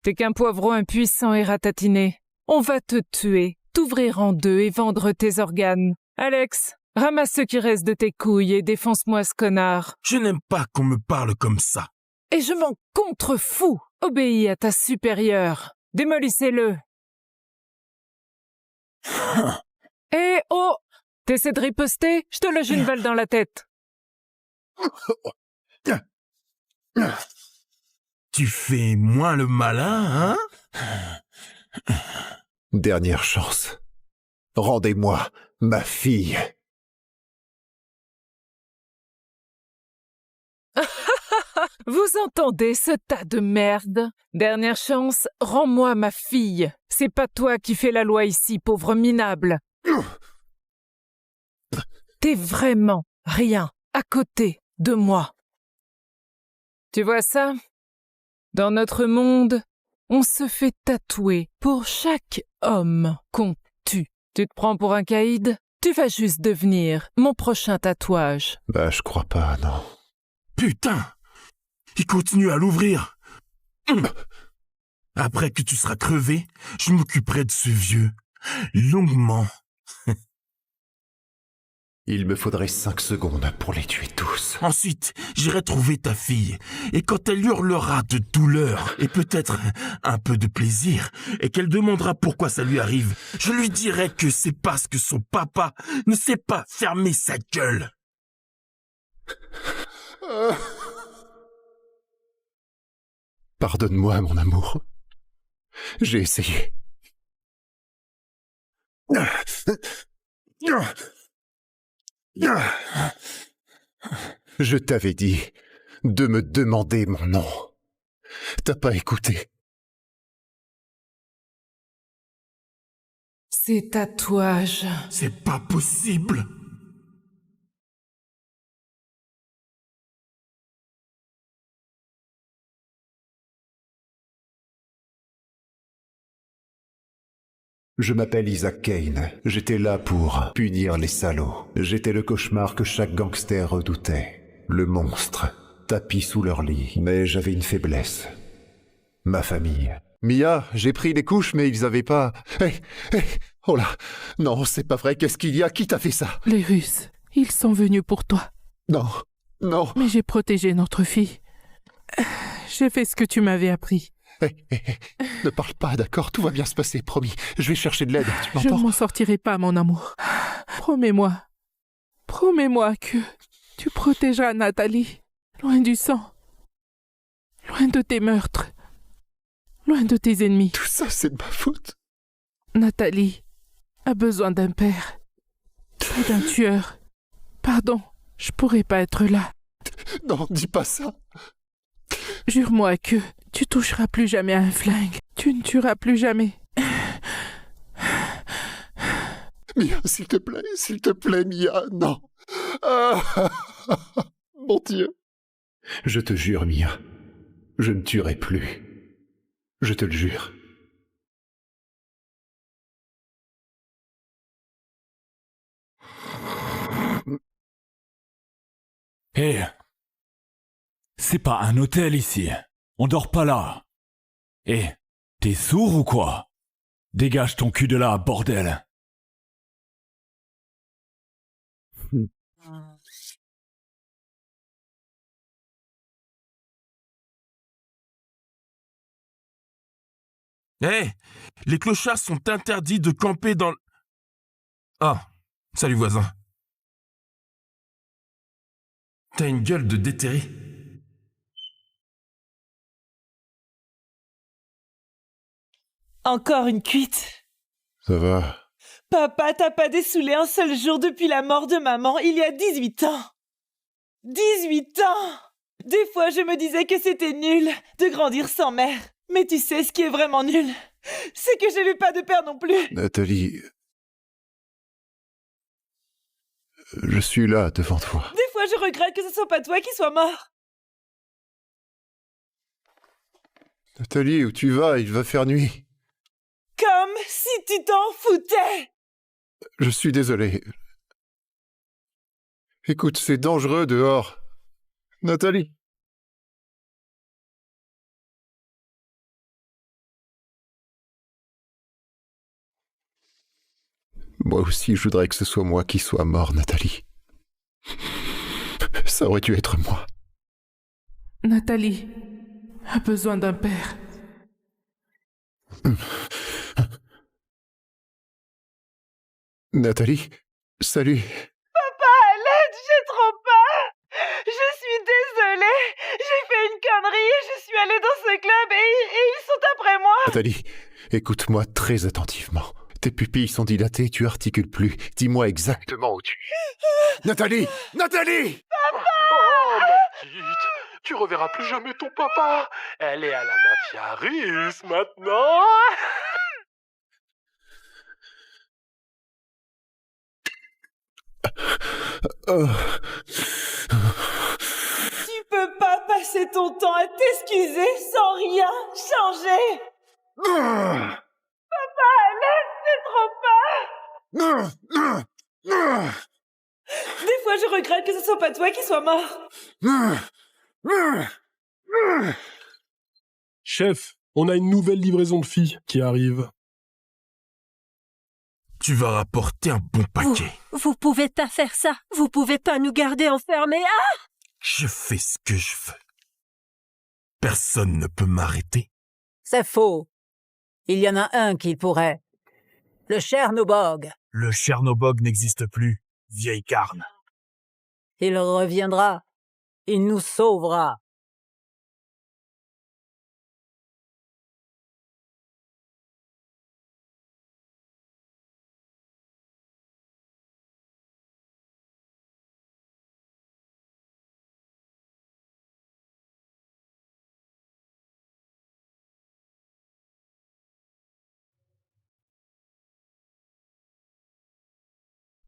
L: t'es qu'un poivron impuissant et ratatiné. On va te tuer, t'ouvrir en deux et vendre tes organes. Alex, ramasse ce qui reste de tes couilles et défonce-moi ce connard.
D: Je n'aime pas qu'on me parle comme ça.
L: Et je m'en contrefous. Obéis à ta supérieure. Démolissez-le. Eh oh! T'essaies de riposter? Je te loge une balle dans la tête.
D: Tu fais moins le malin, hein?
A: Dernière chance. Rendez-moi ma fille.
L: Vous entendez ce tas de merde? Dernière chance, rends-moi ma fille. C'est pas toi qui fais la loi ici, pauvre minable. T'es vraiment rien à côté de moi. Tu vois ça? Dans notre monde, on se fait tatouer pour chaque homme qu'on tue. Tu te prends pour un caïd? Tu vas juste devenir mon prochain tatouage.
A: Bah, je crois pas, non.
D: Putain! Il continue à l'ouvrir. Après que tu seras crevé, je m'occuperai de ce vieux. Longuement.
A: Il me faudrait 5 secondes pour les tuer tous.
D: Ensuite, j'irai trouver ta fille. Et quand elle hurlera de douleur, et peut-être un peu de plaisir, et qu'elle demandera pourquoi ça lui arrive, je lui dirai que c'est parce que son papa ne sait pas fermer sa gueule.
A: Pardonne-moi, mon amour. J'ai essayé. Je t'avais dit de me demander mon nom. T'as pas écouté.
L: Ces tatouages.
D: C'est pas possible.
A: Je m'appelle Isaac Kane. J'étais là pour punir les salauds. J'étais le cauchemar que chaque gangster redoutait. Le monstre, tapis sous leur lit. Mais j'avais une faiblesse. Ma famille. Mia, j'ai pris les couches, mais ils avaient pas... Oh là. Non, c'est pas vrai. Qu'est-ce qu'il y a? Qui t'a fait ça?
B: Les Russes, ils sont venus pour toi.
A: Non, non.
B: Mais j'ai protégé notre fille. J'ai fait ce que tu m'avais appris.
A: Ne parle pas, d'accord? Tout va bien se passer, promis. Je vais chercher de l'aide, tu
B: Je
A: m'entends?
B: ne m'en sortirai pas, mon amour. Promets-moi. Promets-moi que tu protégeras Nathalie. Loin du sang. Loin de tes meurtres. Loin de tes ennemis.
A: Tout ça, c'est de ma faute.
B: Nathalie a besoin d'un père. Pas d'un tueur. Pardon, je pourrais pas être là.
A: Non, dis pas ça.
B: Jure-moi que tu toucheras plus jamais à un flingue. Tu ne tueras plus jamais.
A: Mia, s'il te plaît, Mia, non. Mon Dieu. Je te jure, Mia, je ne tuerai plus. Je te le jure.
C: Hé, c'est pas un hôtel ici. On dort pas là. Hé, t'es sourd ou quoi? Dégage ton cul de là, bordel.
D: Hé, les clochards sont interdits de camper dans... Ah, salut voisin. T'as une gueule de déterré.
E: Encore une cuite.
A: Ça va.
E: Papa t'a pas dessoulé un seul jour depuis la mort de maman il y a 18 ans. 18 ans! Des fois, je me disais que c'était nul de grandir sans mère. Mais tu sais ce qui est vraiment nul? C'est que j'ai eu pas de père non plus.
A: Nathalie... Je suis là, devant toi.
E: Des fois, je regrette que ce soit pas toi qui sois mort.
A: Nathalie, où tu vas? Il va faire nuit.
E: Comme si tu t'en foutais.
A: Je suis désolé. Écoute, c'est dangereux dehors. Nathalie. Moi aussi, je voudrais que ce soit moi qui sois mort, Nathalie. Ça aurait dû être moi.
B: Nathalie a besoin d'un père.
A: Nathalie, salut.
E: Papa, à l'aide, j'ai trop peur. Je suis désolée. J'ai fait une connerie. Je suis allée dans ce club et ils sont après moi.
A: Nathalie, écoute-moi très attentivement. Tes pupilles sont dilatées, tu articules plus. Dis-moi exactement où tu es. Nathalie! Nathalie!
E: Papa!
F: Oh, ma petite, tu reverras plus jamais ton papa. Elle est à la mafia russe maintenant.
E: Tu peux pas passer ton temps à t'excuser sans rien changer. Papa, laisse, c'est trop peur. crains que ce soit pas toi qui sois mort.
J: Chef, on a une nouvelle livraison de filles qui arrive.
D: Tu vas rapporter un bon paquet.
G: Vous pouvez pas faire ça. Vous pouvez pas nous garder enfermés. Ah!
D: Je fais ce que je veux. Personne ne peut m'arrêter.
H: C'est faux. Il y en a un qui pourrait. Le Chernobog.
K: Le Chernobog n'existe plus, vieille carne.
H: Il reviendra. Il nous sauvera.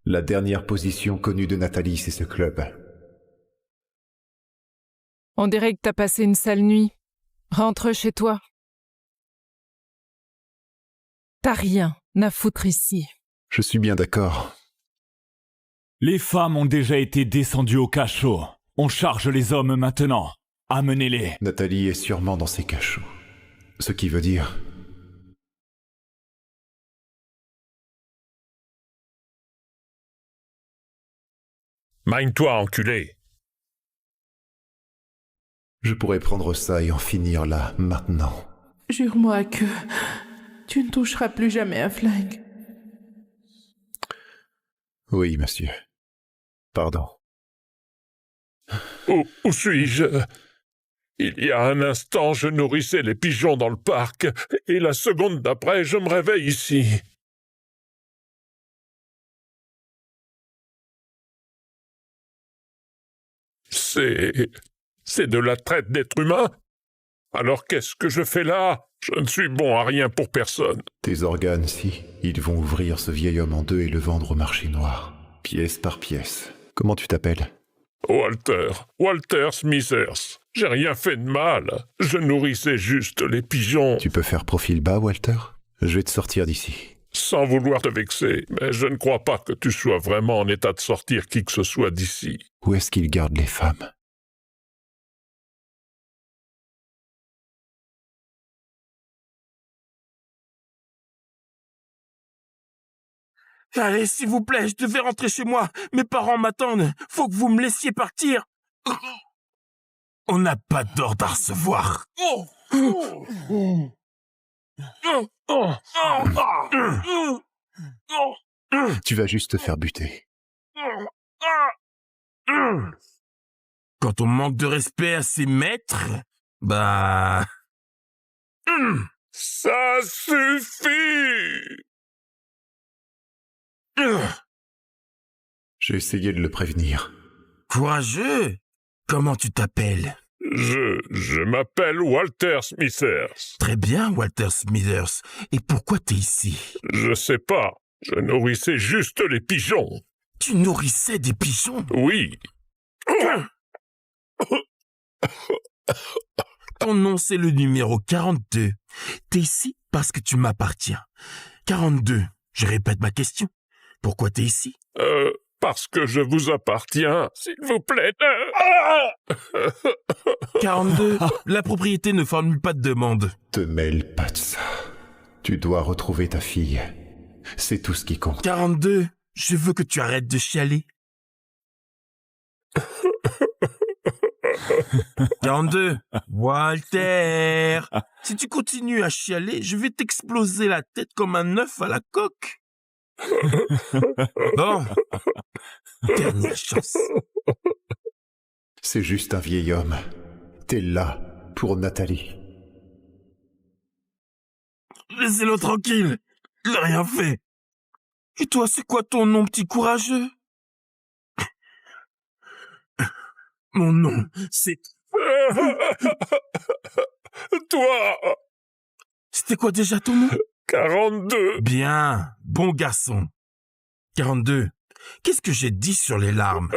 A: La dernière position connue de Nathalie, c'est ce club.
L: On dirait que t'as passé une sale nuit. Rentre chez toi. T'as rien à foutre ici.
A: Je suis bien d'accord.
C: Les femmes ont déjà été descendues au cachot. On charge les hommes maintenant. Amenez-les.
A: Nathalie est sûrement dans ses cachots. Ce qui veut dire...
I: Magne-toi, enculé.
A: Je pourrais prendre ça et en finir là, maintenant.
B: Jure-moi que tu ne toucheras plus jamais un flingue.
A: Oui, monsieur. Pardon.
I: Où suis-je? Il y a un instant, je nourrissais les pigeons dans le parc, et la seconde d'après, je me réveille ici. C'est de la traite d'êtres humains? Alors qu'est-ce que je fais là? Je ne suis bon à rien pour personne.
A: Tes organes, si. Ils vont ouvrir ce vieil homme en deux et le vendre au marché noir. Pièce par pièce. Comment tu t'appelles?
I: Walter Smithers. J'ai rien fait de mal. Je nourrissais juste les pigeons.
A: Tu peux faire profil bas, Walter? Je vais te sortir d'ici.
I: Sans vouloir te vexer, mais je ne crois pas que tu sois vraiment en état de sortir qui que ce soit d'ici.
A: Où est-ce qu'il garde les femmes?
D: Allez, s'il vous plaît, je devais rentrer chez moi. Mes parents m'attendent. Faut que vous me laissiez partir. On n'a pas d'ordre à recevoir.
A: Tu vas juste te faire buter.
D: Quand on manque de respect à ses maîtres, bah...
I: Ça suffit!
A: J'ai essayé de le prévenir.
D: Courageux? Comment tu t'appelles?
I: Je m'appelle Walter Smithers.
D: Très bien, Walter Smithers. Et pourquoi t'es ici?
I: Je sais pas. Je nourrissais juste les pigeons.
D: Tu nourrissais des pigeons?
I: Oui.
D: Ton nom, c'est le numéro 42. T'es ici parce que tu m'appartiens. 42. Je répète ma question. Pourquoi t'es ici?
I: Parce que je vous appartiens, s'il vous plaît.
D: 42. La propriété ne formule pas de demande.
A: Te mêle pas de ça. Tu dois retrouver ta fille. C'est tout ce qui compte.
D: 42. Je veux que tu arrêtes de chialer. 42. Walter. Si tu continues à chialer, je vais t'exploser la tête comme un œuf à la coque. Bon. Dernière chance.
A: C'est juste un vieil homme. T'es là pour Nathalie.
D: Laissez-le tranquille. Il n'a rien fait. Et toi, c'est quoi ton nom, petit courageux? Mon nom, c'est...
I: Toi!
D: C'était quoi déjà ton nom?
I: 42.
D: Bien, bon garçon. 42. Qu'est-ce que j'ai dit sur les larmes?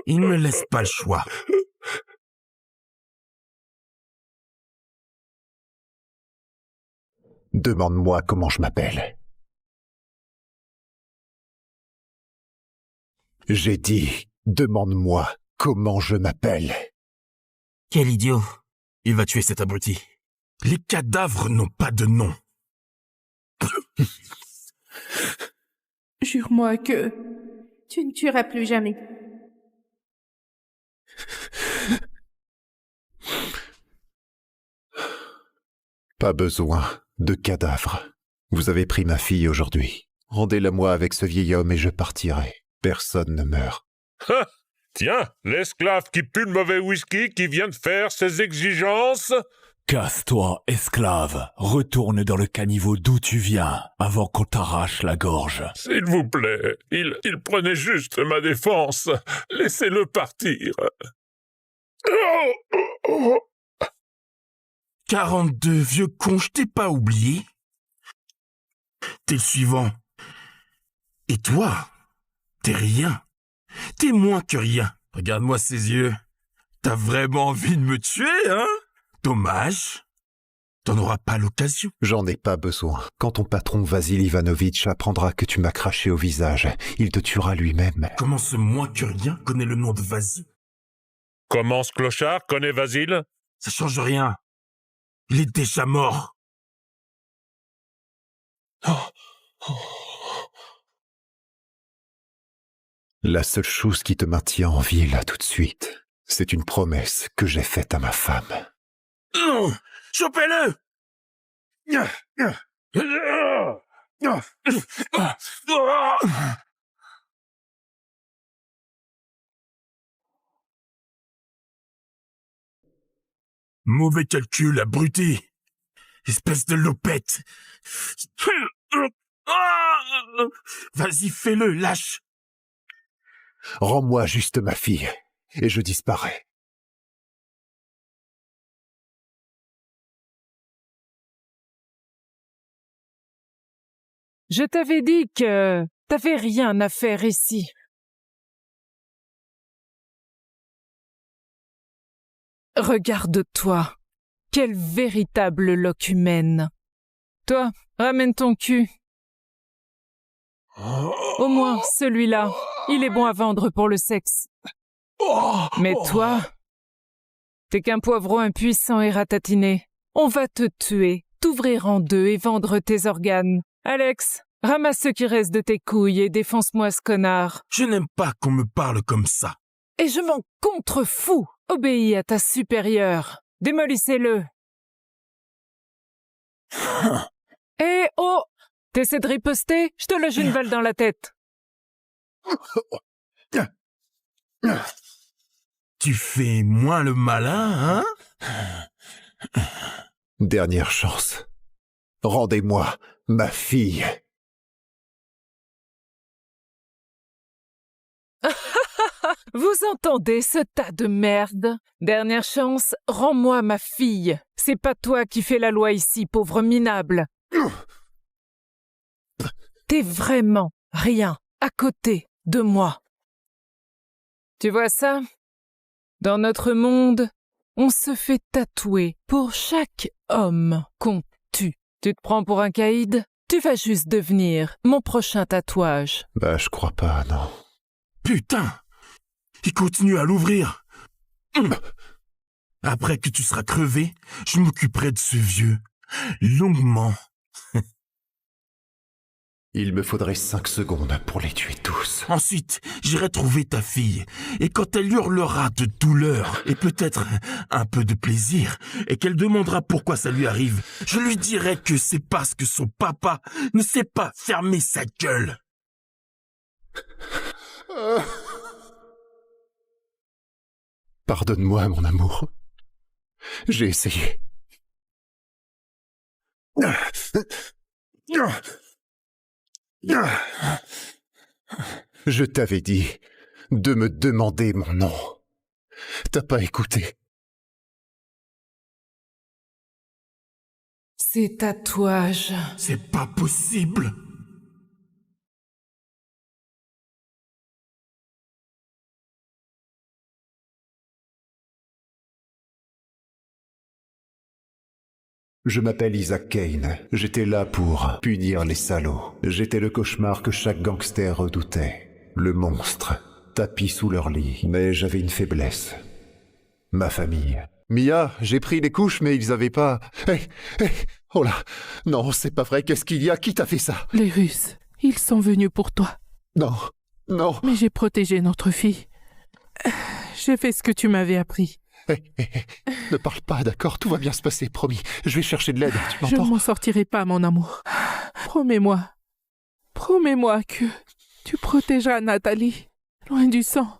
D: Il ne me laisse pas le choix.
A: Demande-moi comment je m'appelle. J'ai dit, demande-moi comment je m'appelle.
D: Quel idiot. Il va tuer cet abruti. Les cadavres n'ont pas de nom.
B: Jure-moi que tu ne tueras plus jamais.
A: Pas besoin de cadavres. Vous avez pris ma fille aujourd'hui. Rendez-la-moi avec ce vieil homme et je partirai. Personne ne meurt.
I: Ah, tiens, l'esclave qui pue le mauvais whisky qui vient de faire ses exigences.
C: Casse-toi, esclave. Retourne dans le caniveau d'où tu viens, avant qu'on t'arrache la gorge.
I: S'il vous plaît, il prenait juste ma défense. Laissez-le partir.
D: 42 vieux cons, je t'ai pas oublié. T'es le suivant. Et toi, t'es rien. T'es moins que rien. Regarde-moi ces yeux. T'as vraiment envie de me tuer, hein? Dommage. T'en auras pas l'occasion.
A: J'en ai pas besoin. Quand ton patron Vasil Ivanovitch apprendra que tu m'as craché au visage, il te tuera lui-même.
D: Comment ce moins que rien connaît le nom de Vasil?
I: Comment ce clochard connaît Vasil?
D: Ça change rien. Il est déjà mort.
A: La seule chose qui te maintient en vie là tout de suite, c'est une promesse que j'ai faite à ma femme.
D: Chopez-le! Mauvais calcul, abruti. Espèce de lopette. Vas-y, fais-le, lâche.
A: Rends-moi juste ma fille, et je disparais.
L: Je t'avais dit que t'avais rien à faire ici. Regarde-toi. Quelle véritable locumène. Toi, ramène ton cul. Au moins, celui-là, il est bon à vendre pour le sexe. Mais toi, t'es qu'un poivron impuissant et ratatiné. On va te tuer, t'ouvrir en deux et vendre tes organes. Alex, ramasse ce qui reste de tes couilles et défonce-moi ce connard.
D: Je n'aime pas qu'on me parle comme ça.
L: Et je m'en contrefous. Obéis à ta supérieure. Démolissez-le. Eh oh! T'essaies de riposter? Je te loge une balle dans la tête.
D: Tu fais moins le malin, hein?
A: Dernière chance. Rendez-moi ma fille.
L: Vous entendez ce tas de merde? Dernière chance, rends-moi ma fille. C'est pas toi qui fais la loi ici, pauvre minable. T'es vraiment rien à côté de moi. Tu vois ça? Dans notre monde, on se fait tatouer pour chaque homme qu'on tue. Tu te prends pour un caïd? Tu vas juste devenir mon prochain tatouage.
A: Bah, je crois pas, non.
D: Putain! Il continue à l'ouvrir. Après que tu seras crevé, je m'occuperai de ce vieux. Longuement.
A: Il me faudrait 5 secondes pour les tuer tous.
D: Ensuite, j'irai trouver ta fille. Et quand elle hurlera de douleur, et peut-être un peu de plaisir, et qu'elle demandera pourquoi ça lui arrive, je lui dirai que c'est parce que son papa ne sait pas fermer sa gueule.
A: Pardonne-moi, mon amour. J'ai essayé. Je t'avais dit de me demander mon nom. T'as pas écouté.
L: Ces tatouages.
D: C'est pas possible.
A: Je m'appelle Isaac Kane. J'étais là pour punir les salauds. J'étais le cauchemar que chaque gangster redoutait. Le monstre. tapis sous leur lit. Mais j'avais une faiblesse. Ma famille. Mia, j'ai pris les couches, mais ils avaient pas... Oh là. Non, c'est pas vrai. Qu'est-ce qu'il y a? Qui t'a fait ça?
B: Les Russes, ils sont venus pour toi.
A: Non. Non.
B: Mais j'ai protégé notre fille. J'ai fait ce que tu m'avais appris.
A: Ne parle pas, d'accord? Tout va bien se passer, promis. Je vais chercher de l'aide, tu
B: Je ne
A: m'entends?
B: m'en sortirai pas, mon amour. Promets-moi. Promets-moi que tu protégeras Nathalie. Loin du sang.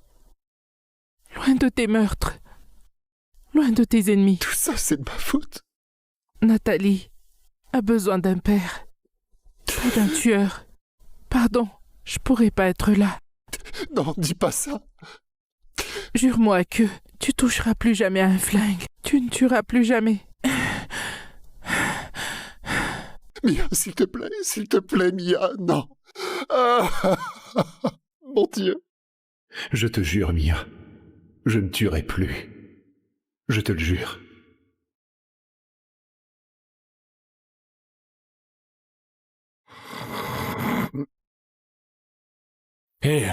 B: Loin de tes meurtres. Loin de tes ennemis.
A: Tout ça, c'est de ma faute.
B: Nathalie a besoin d'un père. Pas d'un tueur. Pardon, je pourrais pas être là.
A: Non, dis pas ça.
B: Jure-moi que tu toucheras plus jamais à un flingue. Tu ne tueras plus jamais.
A: Mia, s'il te plaît, Mia, non. Ah, mon Dieu. Je te jure, Mia, je ne tuerai plus. Je te le jure.
C: Hé,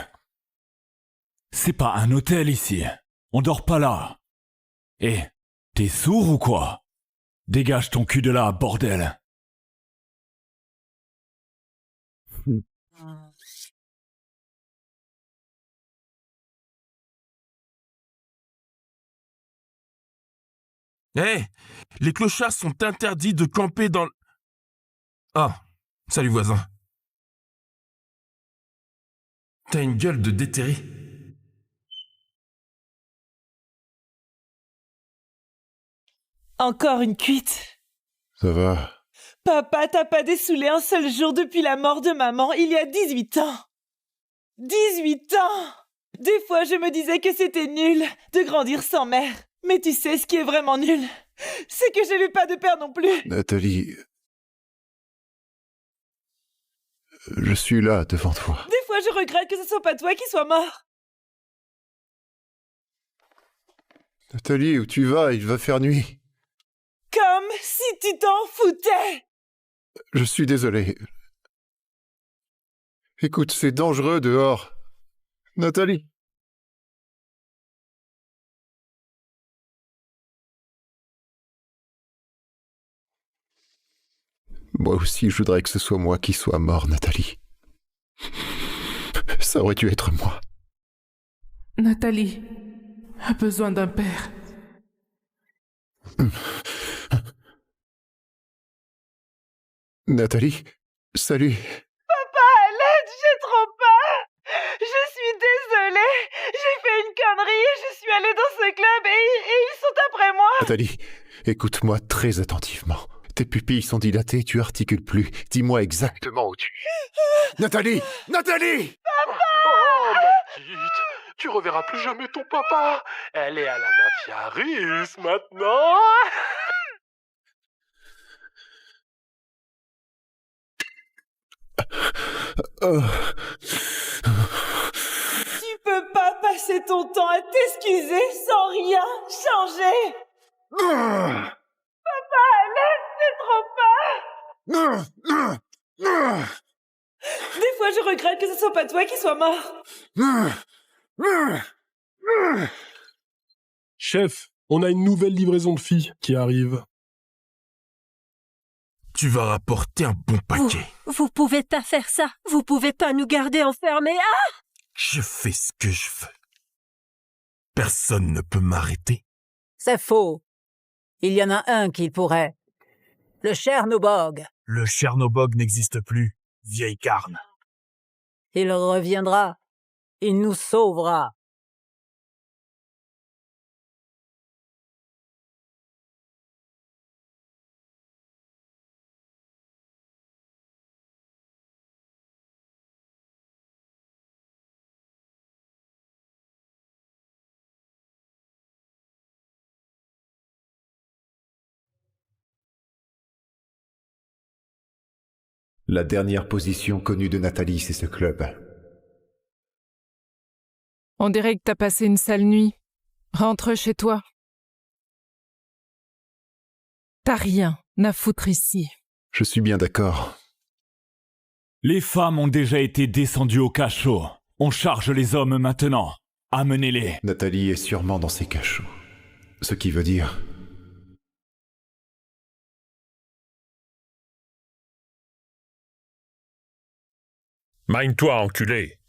C: c'est pas un hôtel ici. On dort pas là. Hé, t'es sourd ou quoi? Dégage ton cul de là, bordel.
D: Hé, les clochards sont interdits de camper dans... Ah, salut voisin. T'as une gueule de déterré.
E: Encore une cuite.
A: Ça va.
E: Papa t'a pas dessoulé un seul jour depuis la mort de maman il y a 18 ans. 18 ans! Des fois, je me disais que c'était nul de grandir sans mère. Mais tu sais ce qui est vraiment nul? C'est que j'ai eu pas de père non plus.
A: Nathalie... Je suis là, devant toi.
E: Des fois, je regrette que ce soit pas toi qui sois mort.
A: Nathalie, où tu vas? Il va faire nuit.
E: Comme si tu t'en foutais.
A: Je suis désolé. Écoute, c'est dangereux dehors. Nathalie. Moi aussi, je voudrais que ce soit moi qui sois mort, Nathalie. Ça aurait dû être moi.
B: Nathalie a besoin d'un père.
A: Nathalie, salut.
E: Papa, à l'aide, j'ai trop peur. Je suis désolée. J'ai fait une connerie. Je suis allée dans ce club et ils sont après moi.
A: Nathalie, écoute-moi très attentivement. Tes pupilles sont dilatées, tu articules plus. Dis-moi exactement où tu es. Nathalie! Nathalie!
E: Papa!
F: Oh, ma petite, tu reverras plus jamais ton papa. Elle est à la mafia russe maintenant.
E: Tu peux pas passer ton temps à t'excuser sans rien changer. Papa, laisse, c'est trop peur. Des fois, je regrette que ce soit pas toi qui sois mort.
J: Chef, on a une nouvelle livraison de filles qui arrive.
D: Tu vas rapporter un bon paquet.
G: Vous pouvez pas faire ça. Vous pouvez pas nous garder enfermés. Ah!
D: Je fais ce que je veux. Personne ne peut m'arrêter.
H: C'est faux. Il y en a un qui pourrait. Le Chernobog.
K: Le Chernobog n'existe plus, vieille carne.
H: Il reviendra. Il nous sauvera.
A: La dernière position connue de Nathalie, c'est ce club.
L: On dirait que t'as passé une sale nuit. Rentre chez toi. T'as rien à foutre ici.
A: Je suis bien d'accord.
C: Les femmes ont déjà été descendues au cachot. On charge les hommes maintenant. Amenez-les.
A: Nathalie est sûrement dans ses cachots. Ce qui veut dire...
I: Magne-toi, enculé.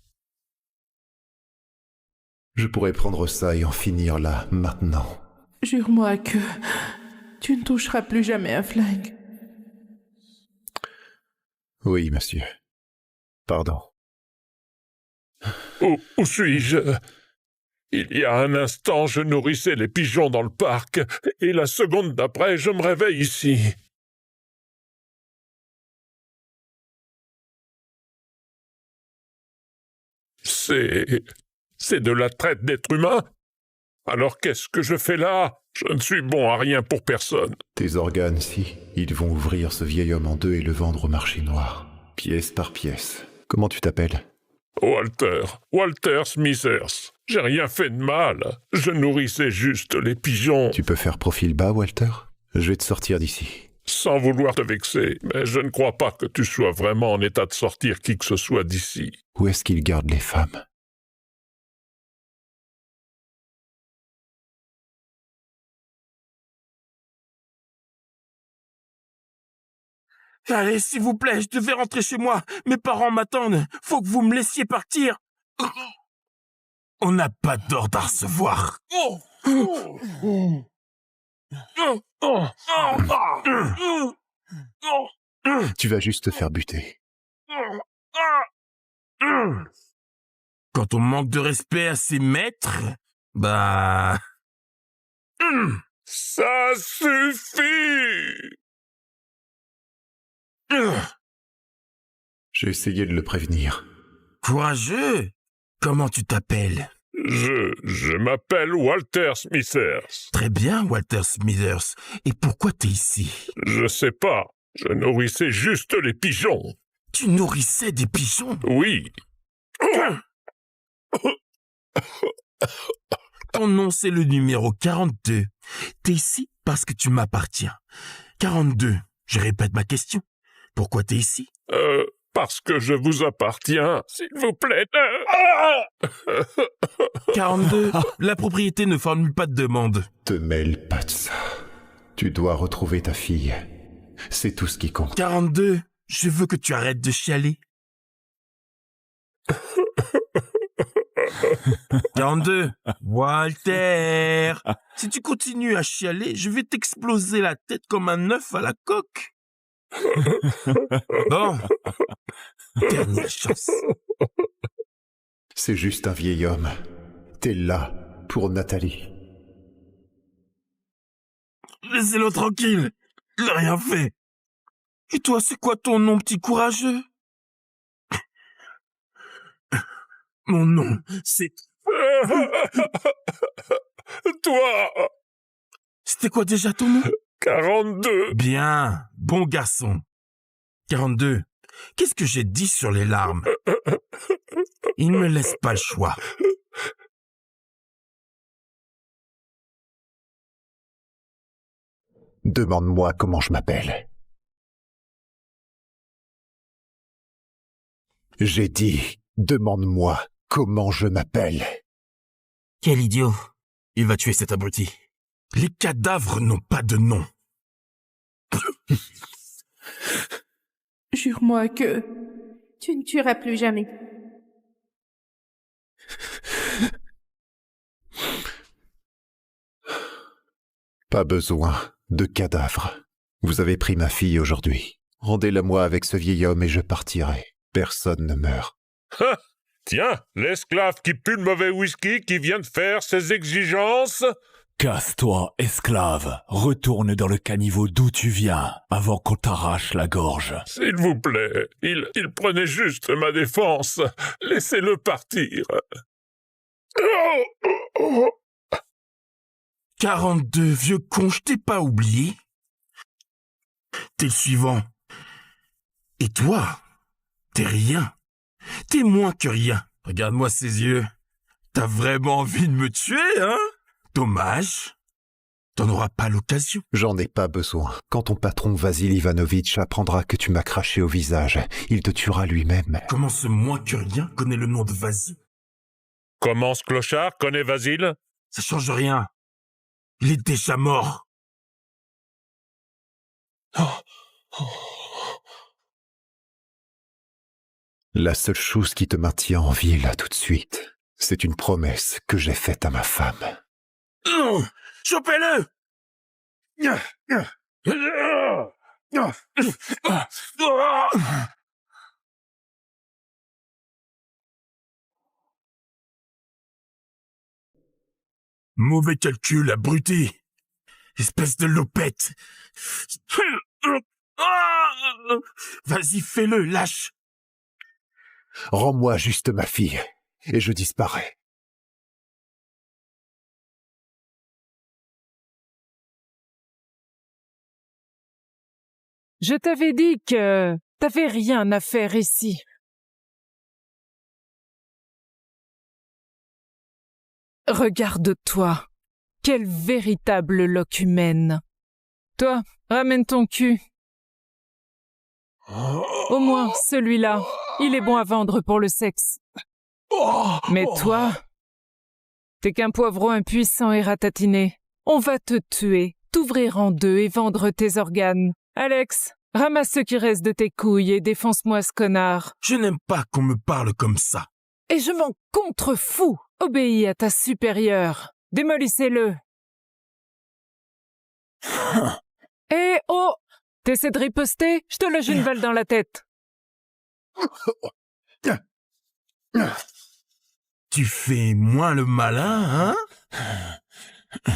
A: Je pourrais prendre ça et en finir là, maintenant.
B: Jure-moi que tu ne toucheras plus jamais un flingue.
A: Oui, monsieur. Pardon.
I: Où suis-je? Il y a un instant, je nourrissais les pigeons dans le parc, et la seconde d'après, je me réveille ici. C'est de la traite d'êtres humains? Alors qu'est-ce que je fais là? Je ne suis bon à rien pour personne.
A: Tes organes, si, ils vont ouvrir ce vieil homme en deux et le vendre au marché noir. Pièce par pièce. Comment tu t'appelles?
I: Walter Smithers. J'ai rien fait de mal. Je nourrissais juste les pigeons.
A: Tu peux faire profil bas, Walter? Je vais te sortir d'ici.
I: Sans vouloir te vexer, mais je ne crois pas que tu sois vraiment en état de sortir qui que ce soit d'ici.
A: Où est-ce qu'il garde les femmes?
D: Allez, s'il vous plaît, je devais rentrer chez moi. Mes parents m'attendent. Faut que vous me laissiez partir. On n'a pas d'ordre à recevoir.
A: Tu vas juste te faire buter.
D: Quand on manque de respect à ses maîtres, bah...
I: Ça suffit!
A: J'ai essayé de le prévenir.
D: Courageux! Comment tu t'appelles?
I: Je m'appelle Walter Smithers.
D: Très bien, Walter Smithers. Et pourquoi t'es ici?
I: Je sais pas. Je nourrissais juste les pigeons.
D: Tu nourrissais des pigeons?
I: Oui.
D: Ton nom, c'est le numéro 42. T'es ici parce que tu m'appartiens. 42. Je répète ma question. Pourquoi t'es ici?
I: Parce que je vous appartiens, s'il vous plaît.
D: 42. La propriété ne formule pas de demande.
A: Te mêle pas de ça. Tu dois retrouver ta fille. C'est tout ce qui compte.
D: 42. Je veux que tu arrêtes de chialer. 42. Walter. Si tu continues à chialer, je vais t'exploser la tête comme un œuf à la coque. Bon. Dernière chance.
A: C'est juste un vieil homme. T'es là pour Nathalie.
D: Laissez-le tranquille. Il n'a rien fait. Et toi, c'est quoi ton nom, petit courageux? Mon nom, c'est...
I: Toi!
D: C'était quoi déjà ton nom?
I: 42.
D: Bien, bon garçon. 42. Qu'est-ce que j'ai dit sur les larmes? Il ne me laisse pas le choix.
A: Demande-moi comment je m'appelle. J'ai dit, demande-moi comment je m'appelle.
D: Quel idiot. Il va tuer cet abruti. Les cadavres n'ont pas de nom.
B: Jure-moi que tu ne tueras plus jamais.
A: Pas besoin de cadavres. Vous avez pris ma fille aujourd'hui. Rendez-la-moi avec ce vieil homme et je partirai. Personne ne meurt.
I: Ah, tiens, l'esclave qui pue le mauvais whisky qui vient de faire ses exigences.
C: Casse-toi, esclave. Retourne dans le caniveau d'où tu viens, avant qu'on t'arrache la gorge.
I: S'il vous plaît, il prenait juste ma défense. Laissez-le partir.
D: 42, vieux con, je t'ai pas oublié. T'es le suivant. Et toi, t'es rien. T'es moins que rien. Regarde-moi ces yeux. T'as vraiment envie de me tuer, hein? Dommage. T'en auras pas l'occasion.
A: J'en ai pas besoin. Quand ton patron Vasil Ivanovitch apprendra que tu m'as craché au visage, il te tuera lui-même.
D: Comment ce moins que rien connaît le nom de Vasil?
I: Comment ce clochard connaît Vasile?
D: Ça change rien. Il est déjà mort.
A: La seule chose qui te maintient en vie là tout de suite, c'est une promesse que j'ai faite à ma femme.
D: Chopez-le! Mauvais calcul, abruti. Espèce de lopette. Vas-y, fais-le, lâche.
A: Rends-moi juste ma fille, et je disparais.
L: Je t'avais dit que t'avais rien à faire ici. Regarde-toi. Quelle véritable locumène. Toi, ramène ton cul. Au moins, celui-là, il est bon à vendre pour le sexe. Mais toi, t'es qu'un poivron impuissant et ratatiné. On va te tuer, t'ouvrir en deux et vendre tes organes. Alex, ramasse ce qui reste de tes couilles et défonce-moi ce connard.
D: Je n'aime pas qu'on me parle comme ça.
L: Et je m'en contrefous. Obéis à ta supérieure. Démolissez-le. Eh oh! T'essaies de riposter? Je te loge une balle dans la tête.
D: Tu fais moins le malin, hein?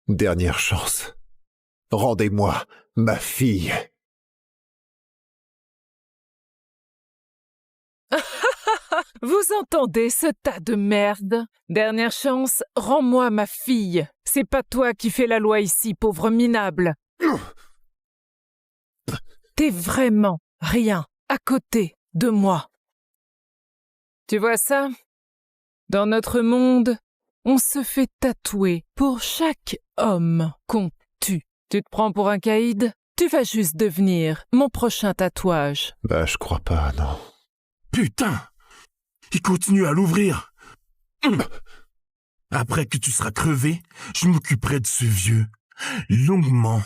A: Dernière chance. Rendez-moi ma fille.
L: Vous entendez ce tas de merde? Dernière chance, rends-moi ma fille. C'est pas toi qui fais la loi ici, pauvre minable. T'es vraiment rien à côté de moi. Tu vois ça? Dans notre monde, on se fait tatouer pour chaque homme qu'on tue. Tu te prends pour un caïd? Tu vas juste devenir mon prochain tatouage.
A: Bah, je crois pas, non.
D: Putain! Il continue à l'ouvrir. Après que tu seras crevé, je m'occuperai de ce vieux. Longuement.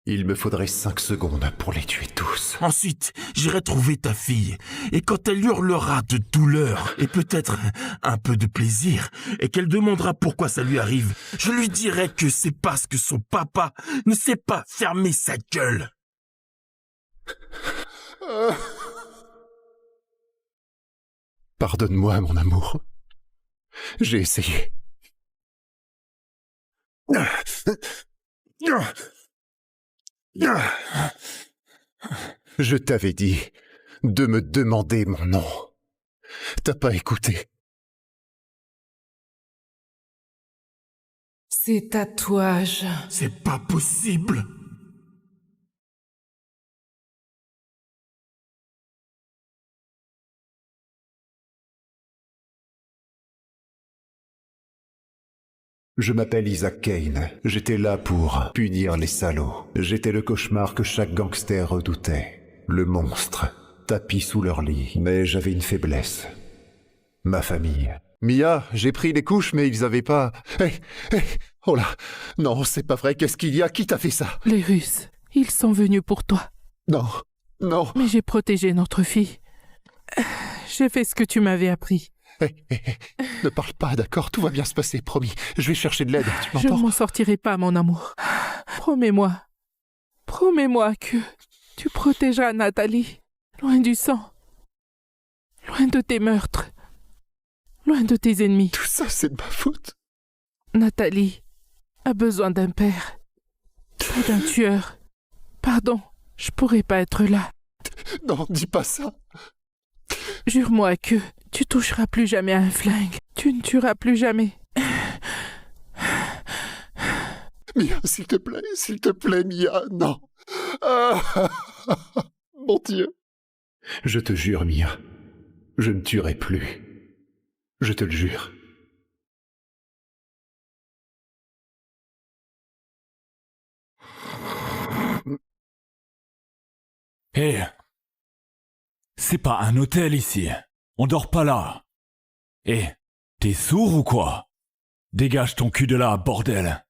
A: Il me faudrait 5 secondes pour les tuer tous.
D: Ensuite, j'irai trouver ta fille. Et quand elle hurlera de douleur, et peut-être un peu de plaisir, et qu'elle demandera pourquoi ça lui arrive, je lui dirai que c'est parce que son papa ne sait pas fermer sa gueule.
A: Pardonne-moi, mon amour. J'ai essayé. Je t'avais dit de me demander mon nom. T'as pas écouté.
L: Ces tatouages.
D: C'est pas possible.
A: Je m'appelle Isaac Kane. J'étais là pour punir les salauds. J'étais le cauchemar que chaque gangster redoutait. Le monstre, tapi sous leur lit. Mais j'avais une faiblesse. Ma famille. Mia, j'ai pris les couches, mais ils avaient pas... Oh là. Non, c'est pas vrai. Qu'est-ce qu'il y a? Qui t'a fait ça?
B: Les Russes. Ils sont venus pour toi.
A: Non. Non.
B: Mais j'ai protégé notre fille. J'ai fait ce que tu m'avais appris.
A: Ne parle pas, d'accord? Tout va bien se passer, promis. Je vais chercher de l'aide, tu m'entends?
B: Je ne m'en sortirai pas, mon amour. Promets-moi. Promets-moi que tu protégeras Nathalie. Loin du sang. Loin de tes meurtres. Loin de tes ennemis.
A: Tout ça, c'est de ma faute.
B: Nathalie a besoin d'un père. Pas d'un tueur. Pardon, je pourrais pas être là.
A: Non, dis pas ça.
B: Jure-moi que tu toucheras plus jamais à un flingue. Tu ne tueras plus jamais.
A: Mia, s'il te plaît, Mia, non. Mon Dieu. Je te jure, Mia, je ne tuerai plus. Je te le jure.
C: Hé, c'est pas un hôtel ici. On dort pas là. Eh, t'es sourd ou quoi? Dégage ton cul de là, bordel.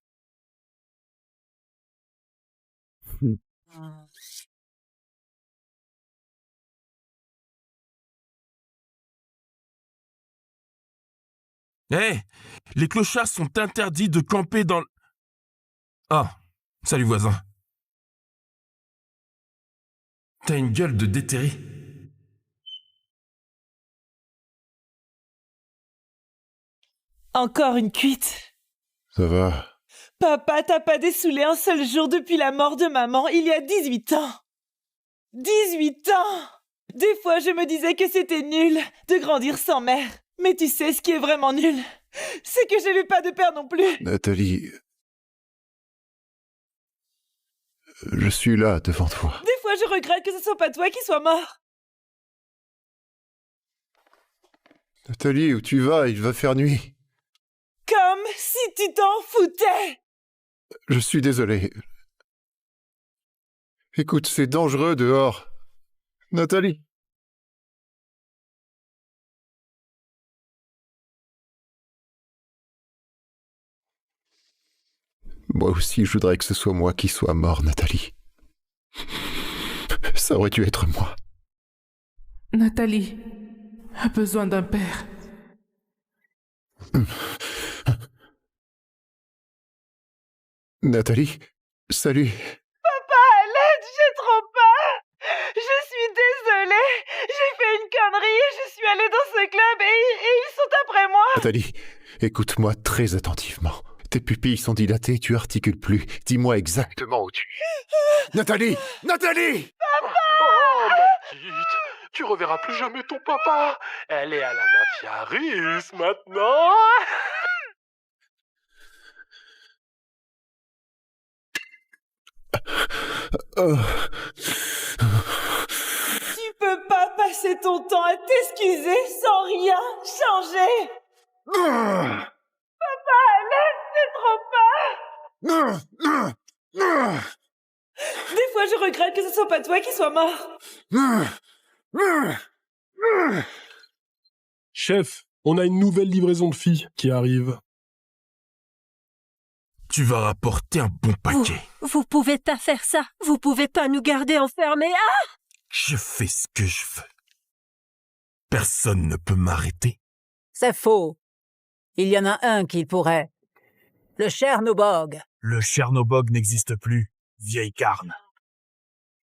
D: Hé, les clochards sont interdits de camper dans... Ah, salut voisin. T'as une gueule de déterré.
E: Encore une cuite.
A: Ça va.
E: Papa, t'as pas dessoulé un seul jour depuis la mort de maman, il y a 18 ans. 18 ans! Des fois, je me disais que c'était nul de grandir sans mère. Mais tu sais ce qui est vraiment nul? C'est que j'ai eu pas de père non plus.
A: Nathalie... Je suis là, devant toi.
E: Des fois, je regrette que ce soit pas toi qui sois mort.
A: Nathalie, où tu vas? Il va faire nuit.
E: Comme si tu t'en foutais.
A: Je suis désolé. Écoute, c'est dangereux dehors. Nathalie. Moi aussi, je voudrais que ce soit moi qui sois mort, Nathalie. Ça aurait dû être moi.
B: Nathalie a besoin d'un père.
A: Nathalie, salut.
E: Papa, à l'aide, j'ai trop peur. Je suis désolée. J'ai fait une connerie et je suis allée dans ce club et ils sont après moi.
A: Nathalie, écoute-moi très attentivement. Tes pupilles sont dilatées, tu articules plus. Dis-moi exactement où tu es. Nathalie! Nathalie!
E: Papa!
F: Oh, ma petite, tu reverras plus jamais ton papa. Elle est à la mafia russe maintenant.
E: Tu peux pas passer ton temps à t'excuser sans rien changer. Papa, laisse, c'est trop peur. Des fois, je regrette que ce soit pas toi qui sois mort.
J: Chef, on a une nouvelle livraison de filles qui arrive.
D: Tu vas rapporter un bon paquet.
G: Vous pouvez pas faire ça. Vous pouvez pas nous garder enfermés. Ah!
D: Je fais ce que je veux. Personne ne peut m'arrêter.
H: C'est faux. Il y en a un qui pourrait. Le Chernobog.
K: Le Chernobog n'existe plus, vieille carne.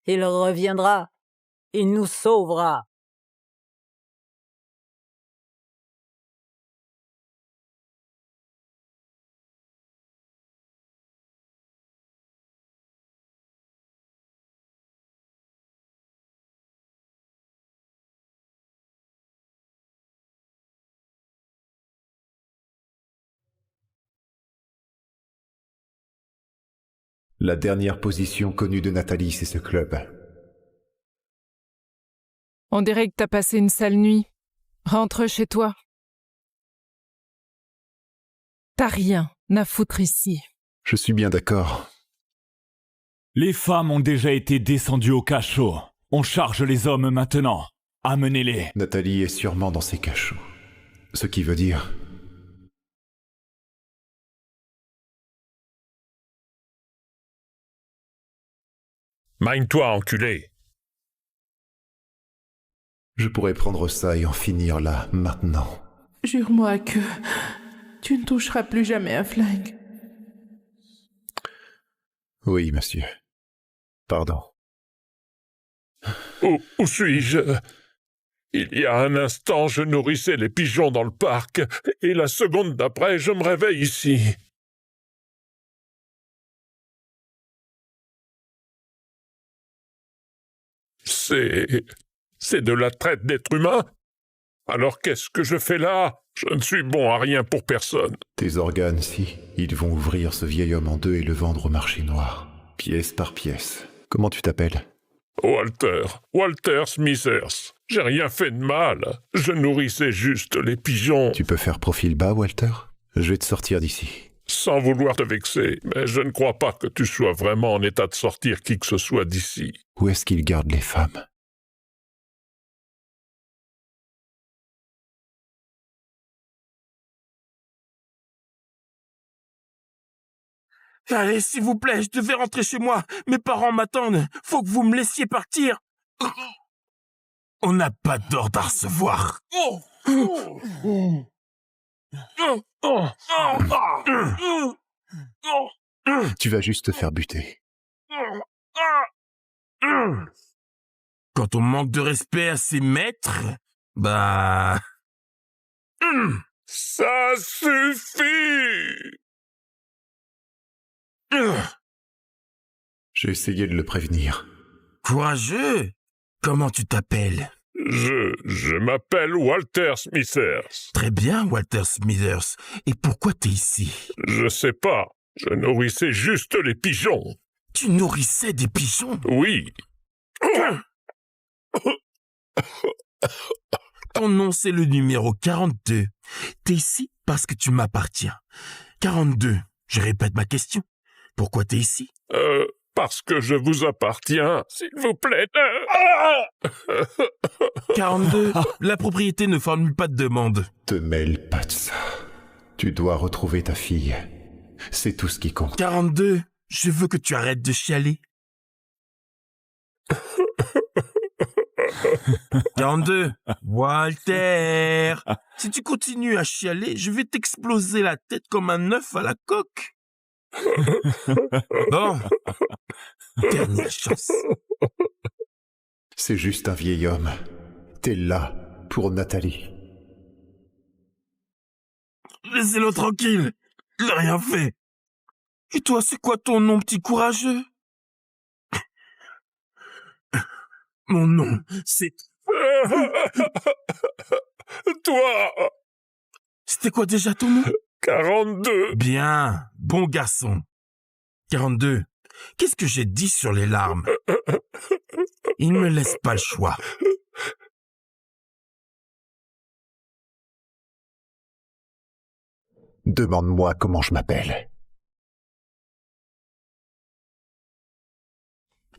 H: Il reviendra. Il nous sauvera.
A: La dernière position connue de Nathalie, c'est ce club.
L: On dirait que t'as passé une sale nuit. Rentre chez toi. T'as rien à foutre ici.
A: Je suis bien d'accord.
C: Les femmes ont déjà été descendues au cachot. On charge les hommes maintenant. Amenez-les.
A: Nathalie est sûrement dans ses cachots. Ce qui veut dire...
I: Magne-toi, enculé.
A: Je pourrais prendre ça et en finir là, maintenant.
B: Jure-moi que tu ne toucheras plus jamais un flingue.
A: Oui, monsieur. Pardon.
I: Où suis-je? Il y a un instant, je nourrissais les pigeons dans le parc, et la seconde d'après, je me réveille ici. C'est de la traite d'êtres humains? Alors qu'est-ce que je fais là? Je ne suis bon à rien pour personne.
A: Tes organes, si. Ils vont ouvrir ce vieil homme en deux et le vendre au marché noir. Pièce par pièce. Comment tu t'appelles?
I: Walter Smithers. J'ai rien fait de mal. Je nourrissais juste les pigeons.
A: Tu peux faire profil bas, Walter? Je vais te sortir d'ici.
I: Sans vouloir te vexer, mais je ne crois pas que tu sois vraiment en état de sortir qui que ce soit d'ici.
A: Où est-ce qu'il garde les femmes?
D: Allez, s'il vous plaît, je devais rentrer chez moi. Mes parents m'attendent. Faut que vous me laissiez partir. On n'a pas d'ordre à recevoir.
A: Tu vas juste te faire buter.
D: Quand on manque de respect à ses maîtres, bah...
I: Ça suffit!
A: J'ai essayé de le prévenir.
D: Courageux! Comment tu t'appelles?
I: Je m'appelle Walter Smithers.
D: Très bien, Walter Smithers. Et pourquoi t'es ici?
I: Je sais pas. Je nourrissais juste les pigeons.
D: Tu nourrissais des pigeons?
I: Oui.
D: Ton nom, c'est le numéro 42. T'es ici parce que tu m'appartiens. 42. Je répète ma question. Pourquoi t'es ici?
I: Parce que je vous appartiens, s'il vous plaît.
D: 42. La propriété ne formule pas de demande.
A: Te mêle pas de ça. Tu dois retrouver ta fille. C'est tout ce qui compte.
D: 42. Je veux que tu arrêtes de chialer. 42. Walter. Si tu continues à chialer, je vais t'exploser la tête comme un œuf à la coque. Bon. Dernière chance.
A: C'est juste un vieil homme. T'es là pour Nathalie.
D: Laissez-le tranquille. Il n'a rien fait. Et toi, c'est quoi ton nom, petit courageux? Mon nom, c'est...
I: Toi!
D: C'était quoi déjà ton nom?
I: 42.
D: Bien, bon garçon. 42. Qu'est-ce que j'ai dit sur les larmes? Il ne me laisse pas le choix.
A: Demande-moi comment je m'appelle.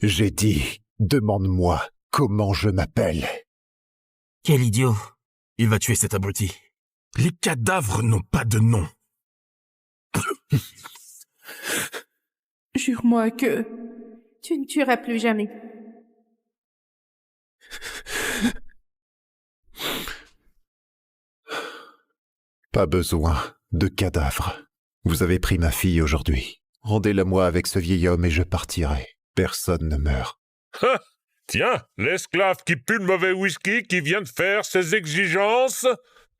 A: J'ai dit, demande-moi comment je m'appelle.
K: Quel idiot. Il va tuer cet abruti.
D: Les cadavres n'ont pas de nom.
B: Jure-moi que tu ne tueras plus jamais.
A: Pas besoin de cadavres. Vous avez pris ma fille aujourd'hui. Rendez-la-moi avec ce vieil homme et je partirai. Personne ne meurt.
I: Ah, tiens, l'esclave qui pue le mauvais whisky qui vient de faire ses exigences.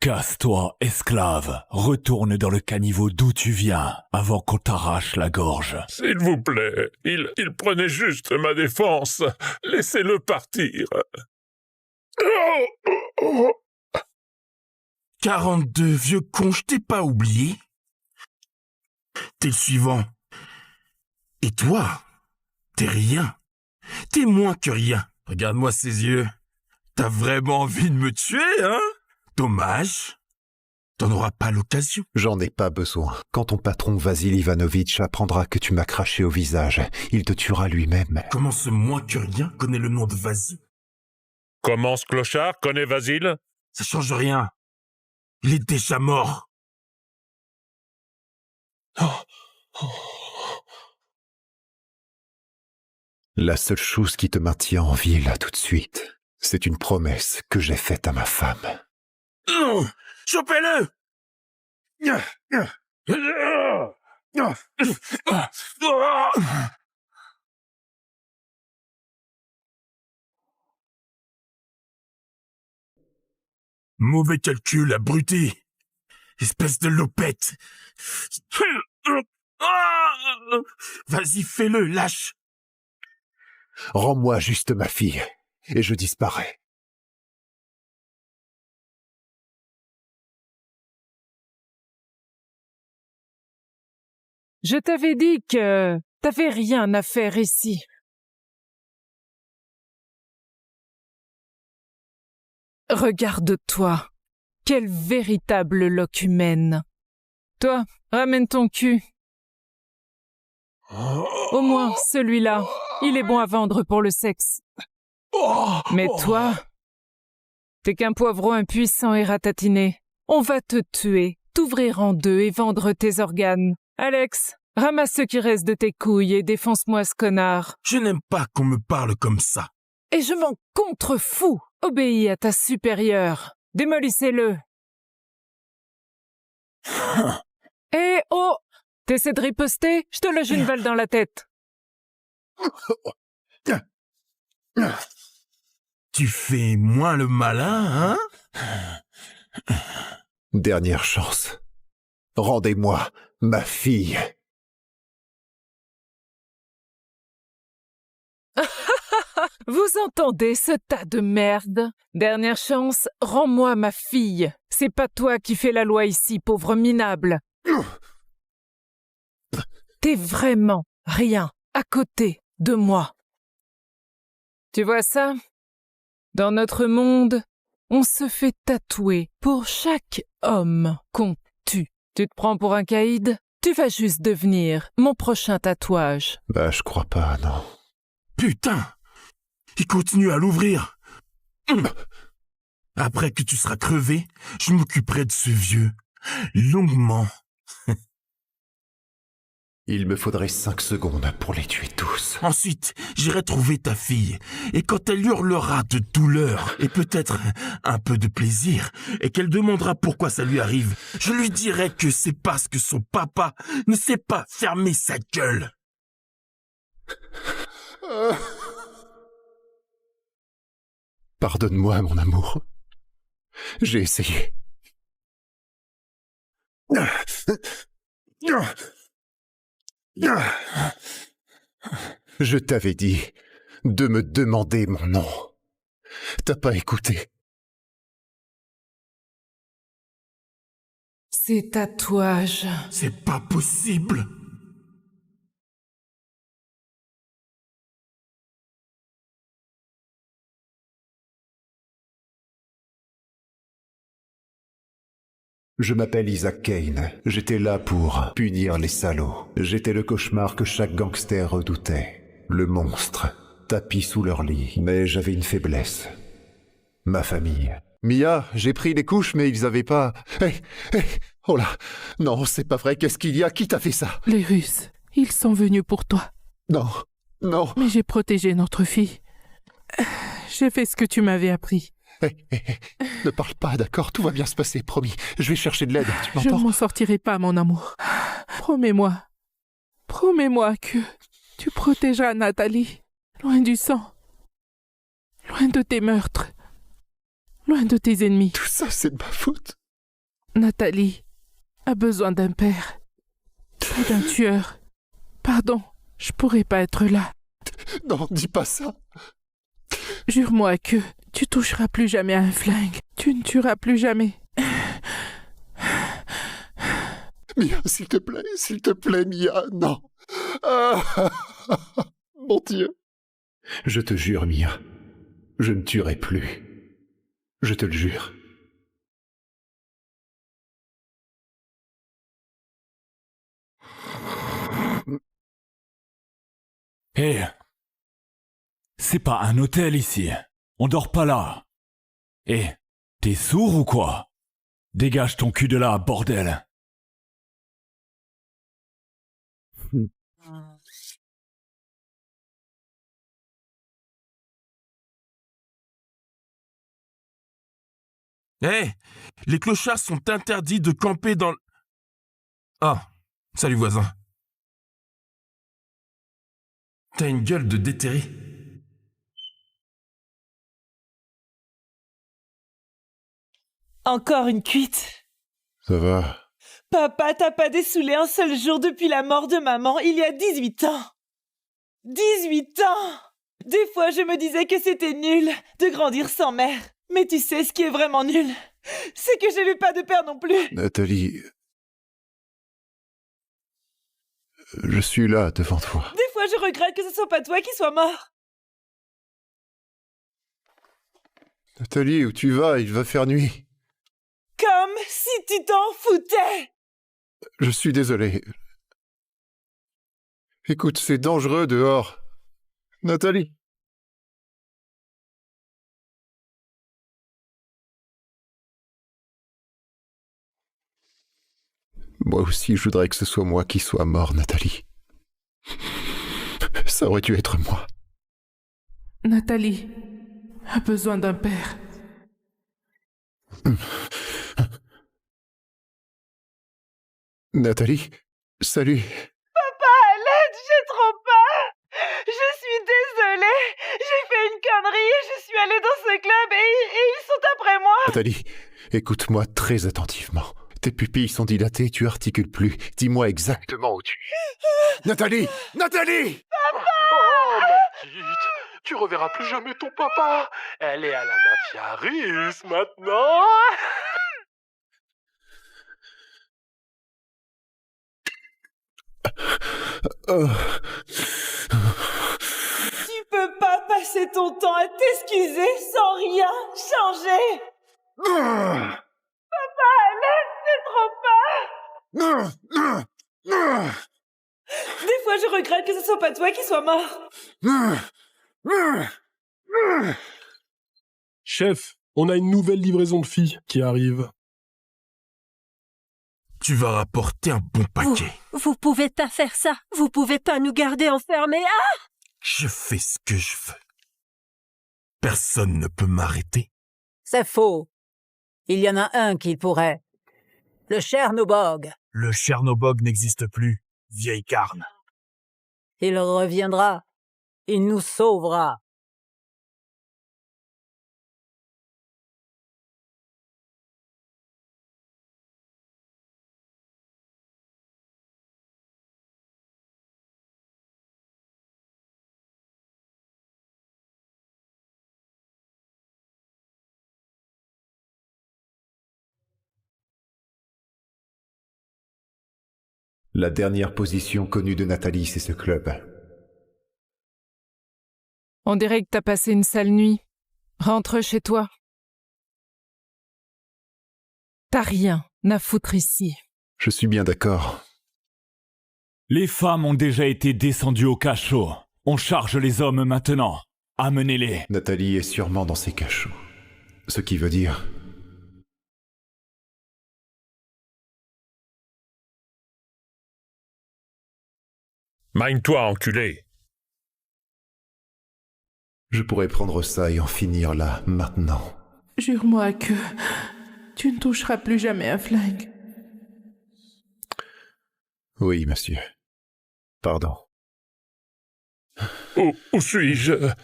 C: Casse-toi, esclave. Retourne dans le caniveau d'où tu viens, avant qu'on t'arrache la gorge.
I: S'il vous plaît, il prenait juste ma défense. Laissez-le partir.
D: 42, vieux con, je t'ai pas oublié. T'es le suivant. Et toi, t'es rien. T'es moins que rien. Regarde-moi ces yeux. T'as vraiment envie de me tuer, hein? Dommage. T'en auras pas l'occasion.
A: J'en ai pas besoin. Quand ton patron Vasil Ivanovitch apprendra que tu m'as craché au visage, il te tuera lui-même.
D: Comment ce moins que rien connaît le nom de Vasil?
I: Comment ce clochard connaît Vasil?
D: Ça change rien. Il est déjà mort.
A: La seule chose qui te maintient en vie là tout de suite, c'est une promesse que j'ai faite à ma femme.
D: Non! Chopez-le! Mauvais calcul, abruti. Espèce de lopette. Vas-y, fais-le, lâche.
A: Rends-moi juste ma fille, et je disparais.
L: Je t'avais dit que t'avais rien à faire ici. Regarde-toi. Quelle véritable locumène. Toi, ramène ton cul. Au moins, celui-là, il est bon à vendre pour le sexe. Mais toi, t'es qu'un poivron impuissant et ratatiné. On va te tuer, t'ouvrir en deux et vendre tes organes. Alex, Ramasse ce qui reste de tes couilles et défonce-moi ce connard.
D: Je n'aime pas qu'on me parle comme ça.
L: Et je m'en contrefous. Obéis à ta supérieure. Démolissez-le. Eh oh! T'essaies de riposter? Je te loge une balle dans la tête.
D: Tu fais moins le malin, hein?
A: Dernière chance. Rendez-moi ma fille.
L: Vous entendez ce tas de merde? Dernière chance, rends-moi ma fille. C'est pas toi qui fais la loi ici, pauvre minable. T'es vraiment rien à côté de moi. Tu vois ça? Dans notre monde, on se fait tatouer pour chaque homme qu'on tue. Tu te prends pour un caïd? Tu vas juste devenir mon prochain tatouage.
A: Bah, je crois pas, non.
D: Putain! Il continue à l'ouvrir. Après que tu seras crevé, je m'occuperai de ce vieux. Longuement.
A: Il me faudrait 5 secondes pour les tuer tous.
D: Ensuite, j'irai trouver ta fille. Et quand elle hurlera de douleur, et peut-être un peu de plaisir, et qu'elle demandera pourquoi ça lui arrive, je lui dirai que c'est parce que son papa ne sait pas fermer sa gueule.
A: Pardonne-moi, mon amour. J'ai essayé. Je t'avais dit de me demander mon nom. T'as pas écouté.
L: Ces tatouages.
D: C'est pas possible.
A: Je m'appelle Isaac Kane. J'étais là pour punir les salauds. J'étais le cauchemar que chaque gangster redoutait. Le monstre, tapis sous leur lit. Mais j'avais une faiblesse. Ma famille. Mia, j'ai pris les couches, mais ils avaient pas... Oh là. Non, c'est pas vrai. Qu'est-ce qu'il y a? Qui t'a fait ça?
B: Les Russes, ils sont venus pour toi.
A: Non, non.
B: Mais j'ai protégé notre fille. J'ai fait ce que tu m'avais appris.
A: Ne parle pas, d'accord? Tout va bien se passer, promis. Je vais chercher de l'aide, tu
B: Je
A: m'entends?
B: ne m'en sortirai pas, mon amour. Promets-moi. Promets-moi que tu protégeras Nathalie. Loin du sang. Loin de tes meurtres. Loin de tes ennemis.
A: Tout ça, c'est de ma faute.
B: Nathalie a besoin d'un père. Pas d'un tueur. Pardon, je pourrais pas être là.
A: Non, dis pas ça.
B: Jure-moi que tu toucheras plus jamais à un flingue. Tu ne tueras plus jamais.
A: Mia, s'il te plaît, Mia, non. Mon Dieu. Je te jure, Mia, je ne tuerai plus. Je te le jure.
C: Hé, c'est pas un hôtel ici. On dort pas là. Hé, t'es sourd ou quoi? Dégage ton cul de là, bordel.
D: Hé, les clochards sont interdits de camper dans... Ah, salut voisin. T'as une gueule de déterré.
E: Encore une cuite.
A: Ça va.
E: Papa t'a pas dessoulé un seul jour depuis la mort de maman il y a 18 ans. 18 ans! Des fois, je me disais que c'était nul de grandir sans mère. Mais tu sais ce qui est vraiment nul? C'est que je n'ai pas de père non plus.
A: Nathalie... Je suis là, devant toi.
E: Des fois, je regrette que ce soit pas toi qui sois mort.
A: Nathalie, où tu vas? Il va faire nuit.
E: Comme si tu t'en foutais.
A: Je suis désolé. Écoute, c'est dangereux dehors. Nathalie. Moi aussi, je voudrais que ce soit moi qui sois mort, Nathalie. Ça aurait dû être moi.
B: Nathalie a besoin d'un père.
A: Nathalie, salut.
E: Papa, à l'aide, j'ai trop peur. Je suis désolée. J'ai fait une connerie. Je suis allée dans ce club et ils sont après moi.
A: Nathalie, écoute-moi très attentivement. Tes pupilles sont dilatées, tu articules plus. Dis-moi exactement où tu es. Nathalie! Nathalie!
E: Papa!
F: Oh, ma petite, tu reverras plus jamais ton papa. Elle est à la mafia russe maintenant.
E: Tu peux pas passer ton temps à t'excuser sans rien changer. Papa, laisse, c'est trop peur. Des fois, je regrette que ce soit pas toi qui sois mort.
J: Chef, on a une nouvelle livraison de filles qui arrive.
D: Tu vas rapporter un bon paquet.
G: Vous pouvez pas faire ça. Vous pouvez pas nous garder enfermés. Ah!
D: Je fais ce que je veux. Personne ne peut m'arrêter.
H: C'est faux. Il y en a un qui pourrait. Le Chernobog.
K: Le Chernobog n'existe plus, vieille carne.
H: Il reviendra. Il nous sauvera.
A: La dernière position connue de Nathalie, c'est ce club.
L: On dirait que t'as passé une sale nuit. Rentre chez toi. T'as rien à foutre ici.
A: Je suis bien d'accord.
C: Les femmes ont déjà été descendues au cachot. On charge les hommes maintenant. Amenez-les.
A: Nathalie est sûrement dans ses cachots. Ce qui veut dire...
I: Mine-toi, enculé.
A: Je pourrais prendre ça et en finir là, maintenant.
B: Jure-moi que tu ne toucheras plus jamais un flingue.
A: Oui, monsieur. Pardon.
I: Où suis-je?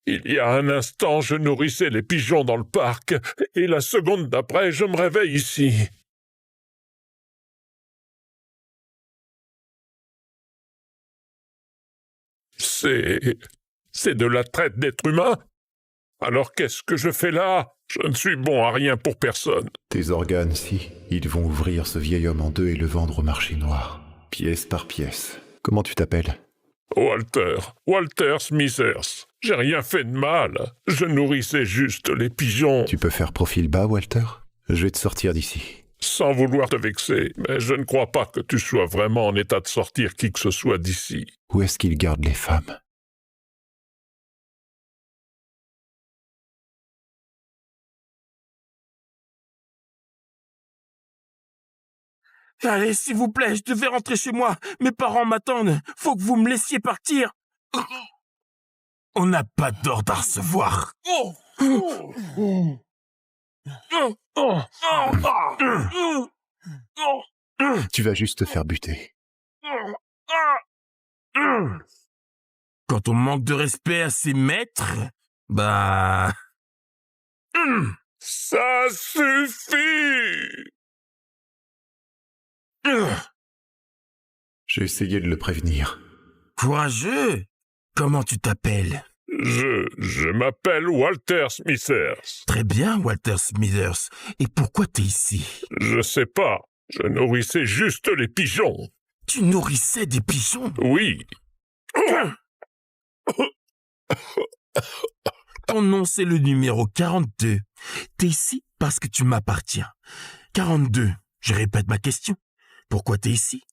I: Il y a un instant, je nourrissais les pigeons dans le parc, et la seconde d'après, je me réveille ici. C'est de la traite d'êtres humains? Alors qu'est-ce que je fais là? Je ne suis bon à rien pour personne.
A: Tes organes, si. Ils vont ouvrir ce vieil homme en deux et le vendre au marché noir. Pièce par pièce. Comment tu t'appelles?
I: Walter Smithers. J'ai rien fait de mal. Je nourrissais juste les pigeons.
A: Tu peux faire profil bas, Walter? Je vais te sortir d'ici.
I: Sans vouloir te vexer, mais je ne crois pas que tu sois vraiment en état de sortir qui que ce soit d'ici.
A: Où est-ce qu'il garde les femmes?
D: Allez, s'il vous plaît, je devais rentrer chez moi. Mes parents m'attendent. Faut que vous me laissiez partir. On n'a pas d'ordre à recevoir.
A: Tu vas juste te faire buter.
D: Quand on manque de respect à ses maîtres, bah...
I: Ça suffit!
A: J'ai essayé de le prévenir.
D: Courageux! Comment tu t'appelles?
I: Je m'appelle Walter Smithers.
D: Très bien, Walter Smithers. Et pourquoi t'es ici?
I: Je sais pas. Je nourrissais juste les pigeons.
D: Tu nourrissais des pigeons?
I: Oui.
D: Ton nom, c'est le numéro 42. T'es ici parce que tu m'appartiens. 42. Je répète ma question. Pourquoi t'es ici?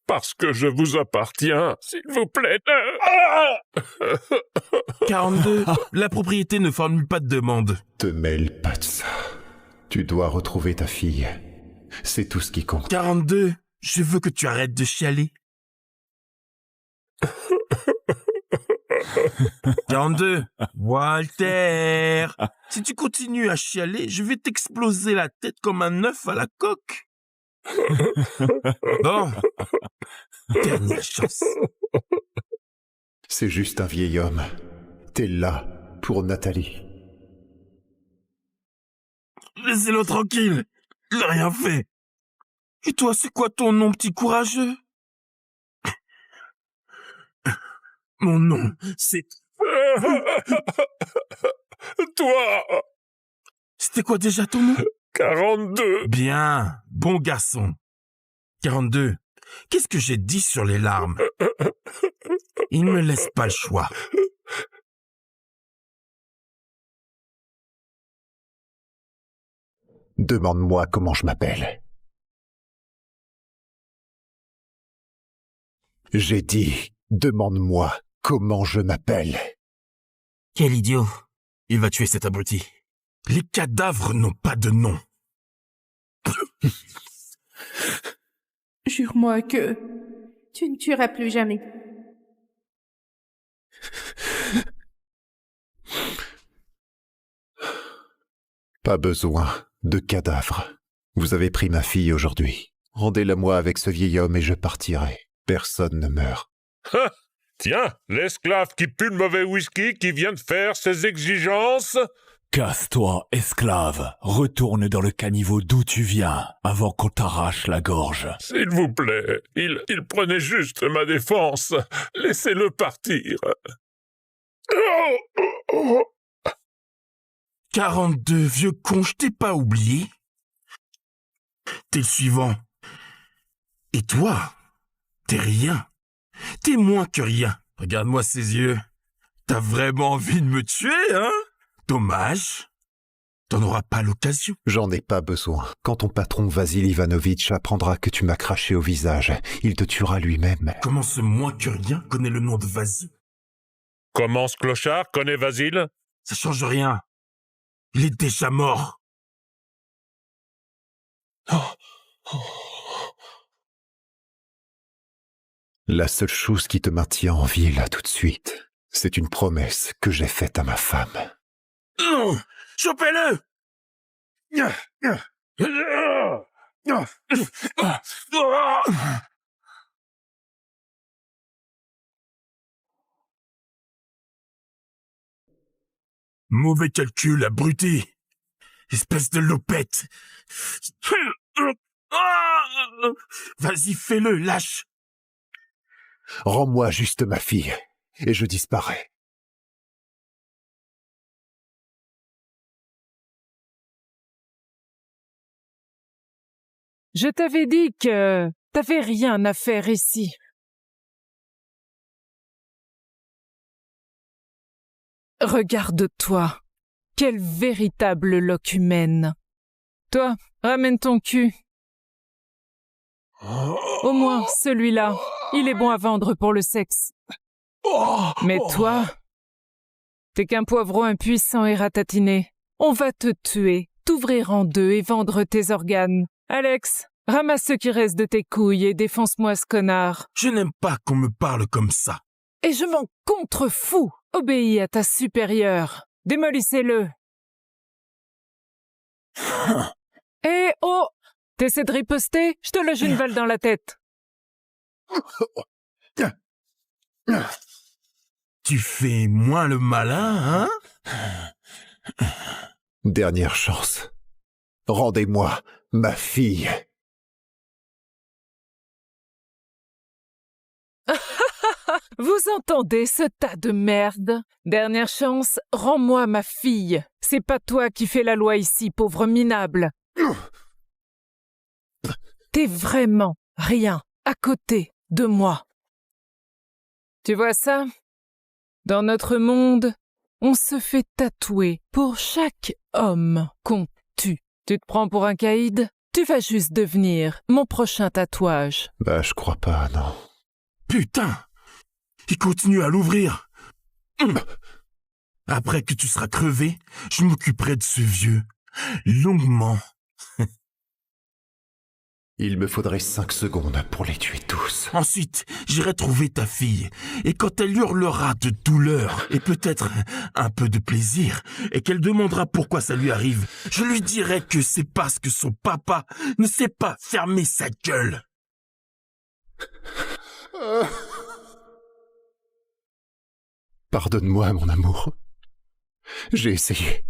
I: Parce que je vous appartiens, s'il vous plaît.
D: 42. La propriété ne formule pas de demande.
A: Te mêle pas de ça. Tu dois retrouver ta fille. C'est tout ce qui compte.
D: 42, je veux que tu arrêtes de chialer. 42, Walter, si tu continues à chialer, je vais t'exploser la tête comme un œuf à la coque. Bon, dernière chance.
A: C'est juste un vieil homme. T'es là pour Nathalie.
D: Laissez-le tranquille, il n'a rien fait. Et toi, c'est quoi ton nom, petit courageux? Mon nom, c'est...
I: Toi!
D: C'était quoi déjà ton nom?
I: 42!
D: Bien, bon garçon. 42, qu'est-ce que j'ai dit sur les larmes? Il ne me laisse pas le choix.
A: Demande-moi comment je m'appelle. J'ai dit, demande-moi comment je m'appelle.
K: Quel idiot. Il va tuer cet abruti.
D: Les cadavres n'ont pas de nom.
B: Jure-moi que tu ne tueras plus jamais.
A: Pas besoin de cadavres. Vous avez pris ma fille aujourd'hui. Rendez-la-moi avec ce vieil homme et je partirai. Personne ne meurt.
I: Ah, tiens, l'esclave qui pue le mauvais whisky qui vient de faire ses exigences.
C: Casse-toi, esclave. Retourne dans le caniveau d'où tu viens, avant qu'on t'arrache la gorge.
I: S'il vous plaît, il prenait juste ma défense. Laissez-le partir.
D: 42, vieux con, je t'ai pas oublié. T'es le suivant. Et toi, t'es rien. T'es moins que rien. Regarde-moi ces yeux. T'as vraiment envie de me tuer, hein? Dommage. T'en auras pas l'occasion.
A: J'en ai pas besoin. Quand ton patron Vasil Ivanovitch apprendra que tu m'as craché au visage, il te tuera lui-même.
D: Comment ce moins que rien connaît le nom de Vasil?
I: Comment ce clochard connaît Vasil?
D: Ça change rien. Il est déjà mort.
A: La seule chose qui te maintient en vie là tout de suite, c'est une promesse que j'ai faite à ma femme.
D: Chopez-le! Mauvais calcul, abruti. Espèce de lopette. Vas-y, fais-le, lâche.
A: Rends-moi juste ma fille, et je disparais.
L: Je t'avais dit que t'avais rien à faire ici. Regarde-toi. Quelle véritable locumène. Toi, ramène ton cul. Au moins, celui-là, il est bon à vendre pour le sexe. Mais toi, t'es qu'un poivron impuissant et ratatiné. On va te tuer, t'ouvrir en deux et vendre tes organes. Alex, ramasse ce qui reste de tes couilles et défonce-moi ce connard.
D: Je n'aime pas qu'on me parle comme ça.
L: Et je m'en contrefous. Obéis à ta supérieure. Démolissez-le. Eh oh! T'essaies de riposter? Je te loge une balle dans la tête.
D: Tu fais moins le malin, hein?
A: Dernière chance. Rendez-moi ma fille.
L: Vous entendez ce tas de merde? Dernière chance, rends-moi ma fille. C'est pas toi qui fais la loi ici, pauvre minable. T'es vraiment rien à côté de moi. Tu vois ça? Dans notre monde, on se fait tatouer pour chaque homme qu'on tue. Tu te prends pour un caïd? Tu vas juste devenir mon prochain tatouage.
A: Bah, je crois pas, non.
D: Putain! Il continue à l'ouvrir. Après que tu seras crevé, je m'occuperai de ce vieux. Longuement.
A: Il me faudrait 5 secondes pour les tuer tous.
D: Ensuite, j'irai trouver ta fille, et quand elle hurlera de douleur, et peut-être un peu de plaisir, et qu'elle demandera pourquoi ça lui arrive, je lui dirai que c'est parce que son papa ne sait pas fermer sa gueule.
A: Pardonne-moi, mon amour. J'ai essayé.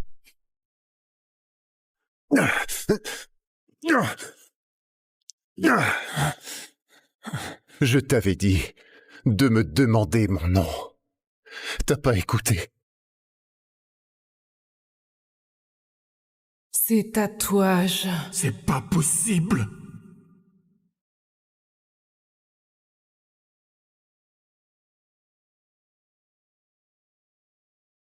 A: Je t'avais dit de me demander mon nom. T'as pas écouté.
L: Ces tatouages.
D: C'est pas possible.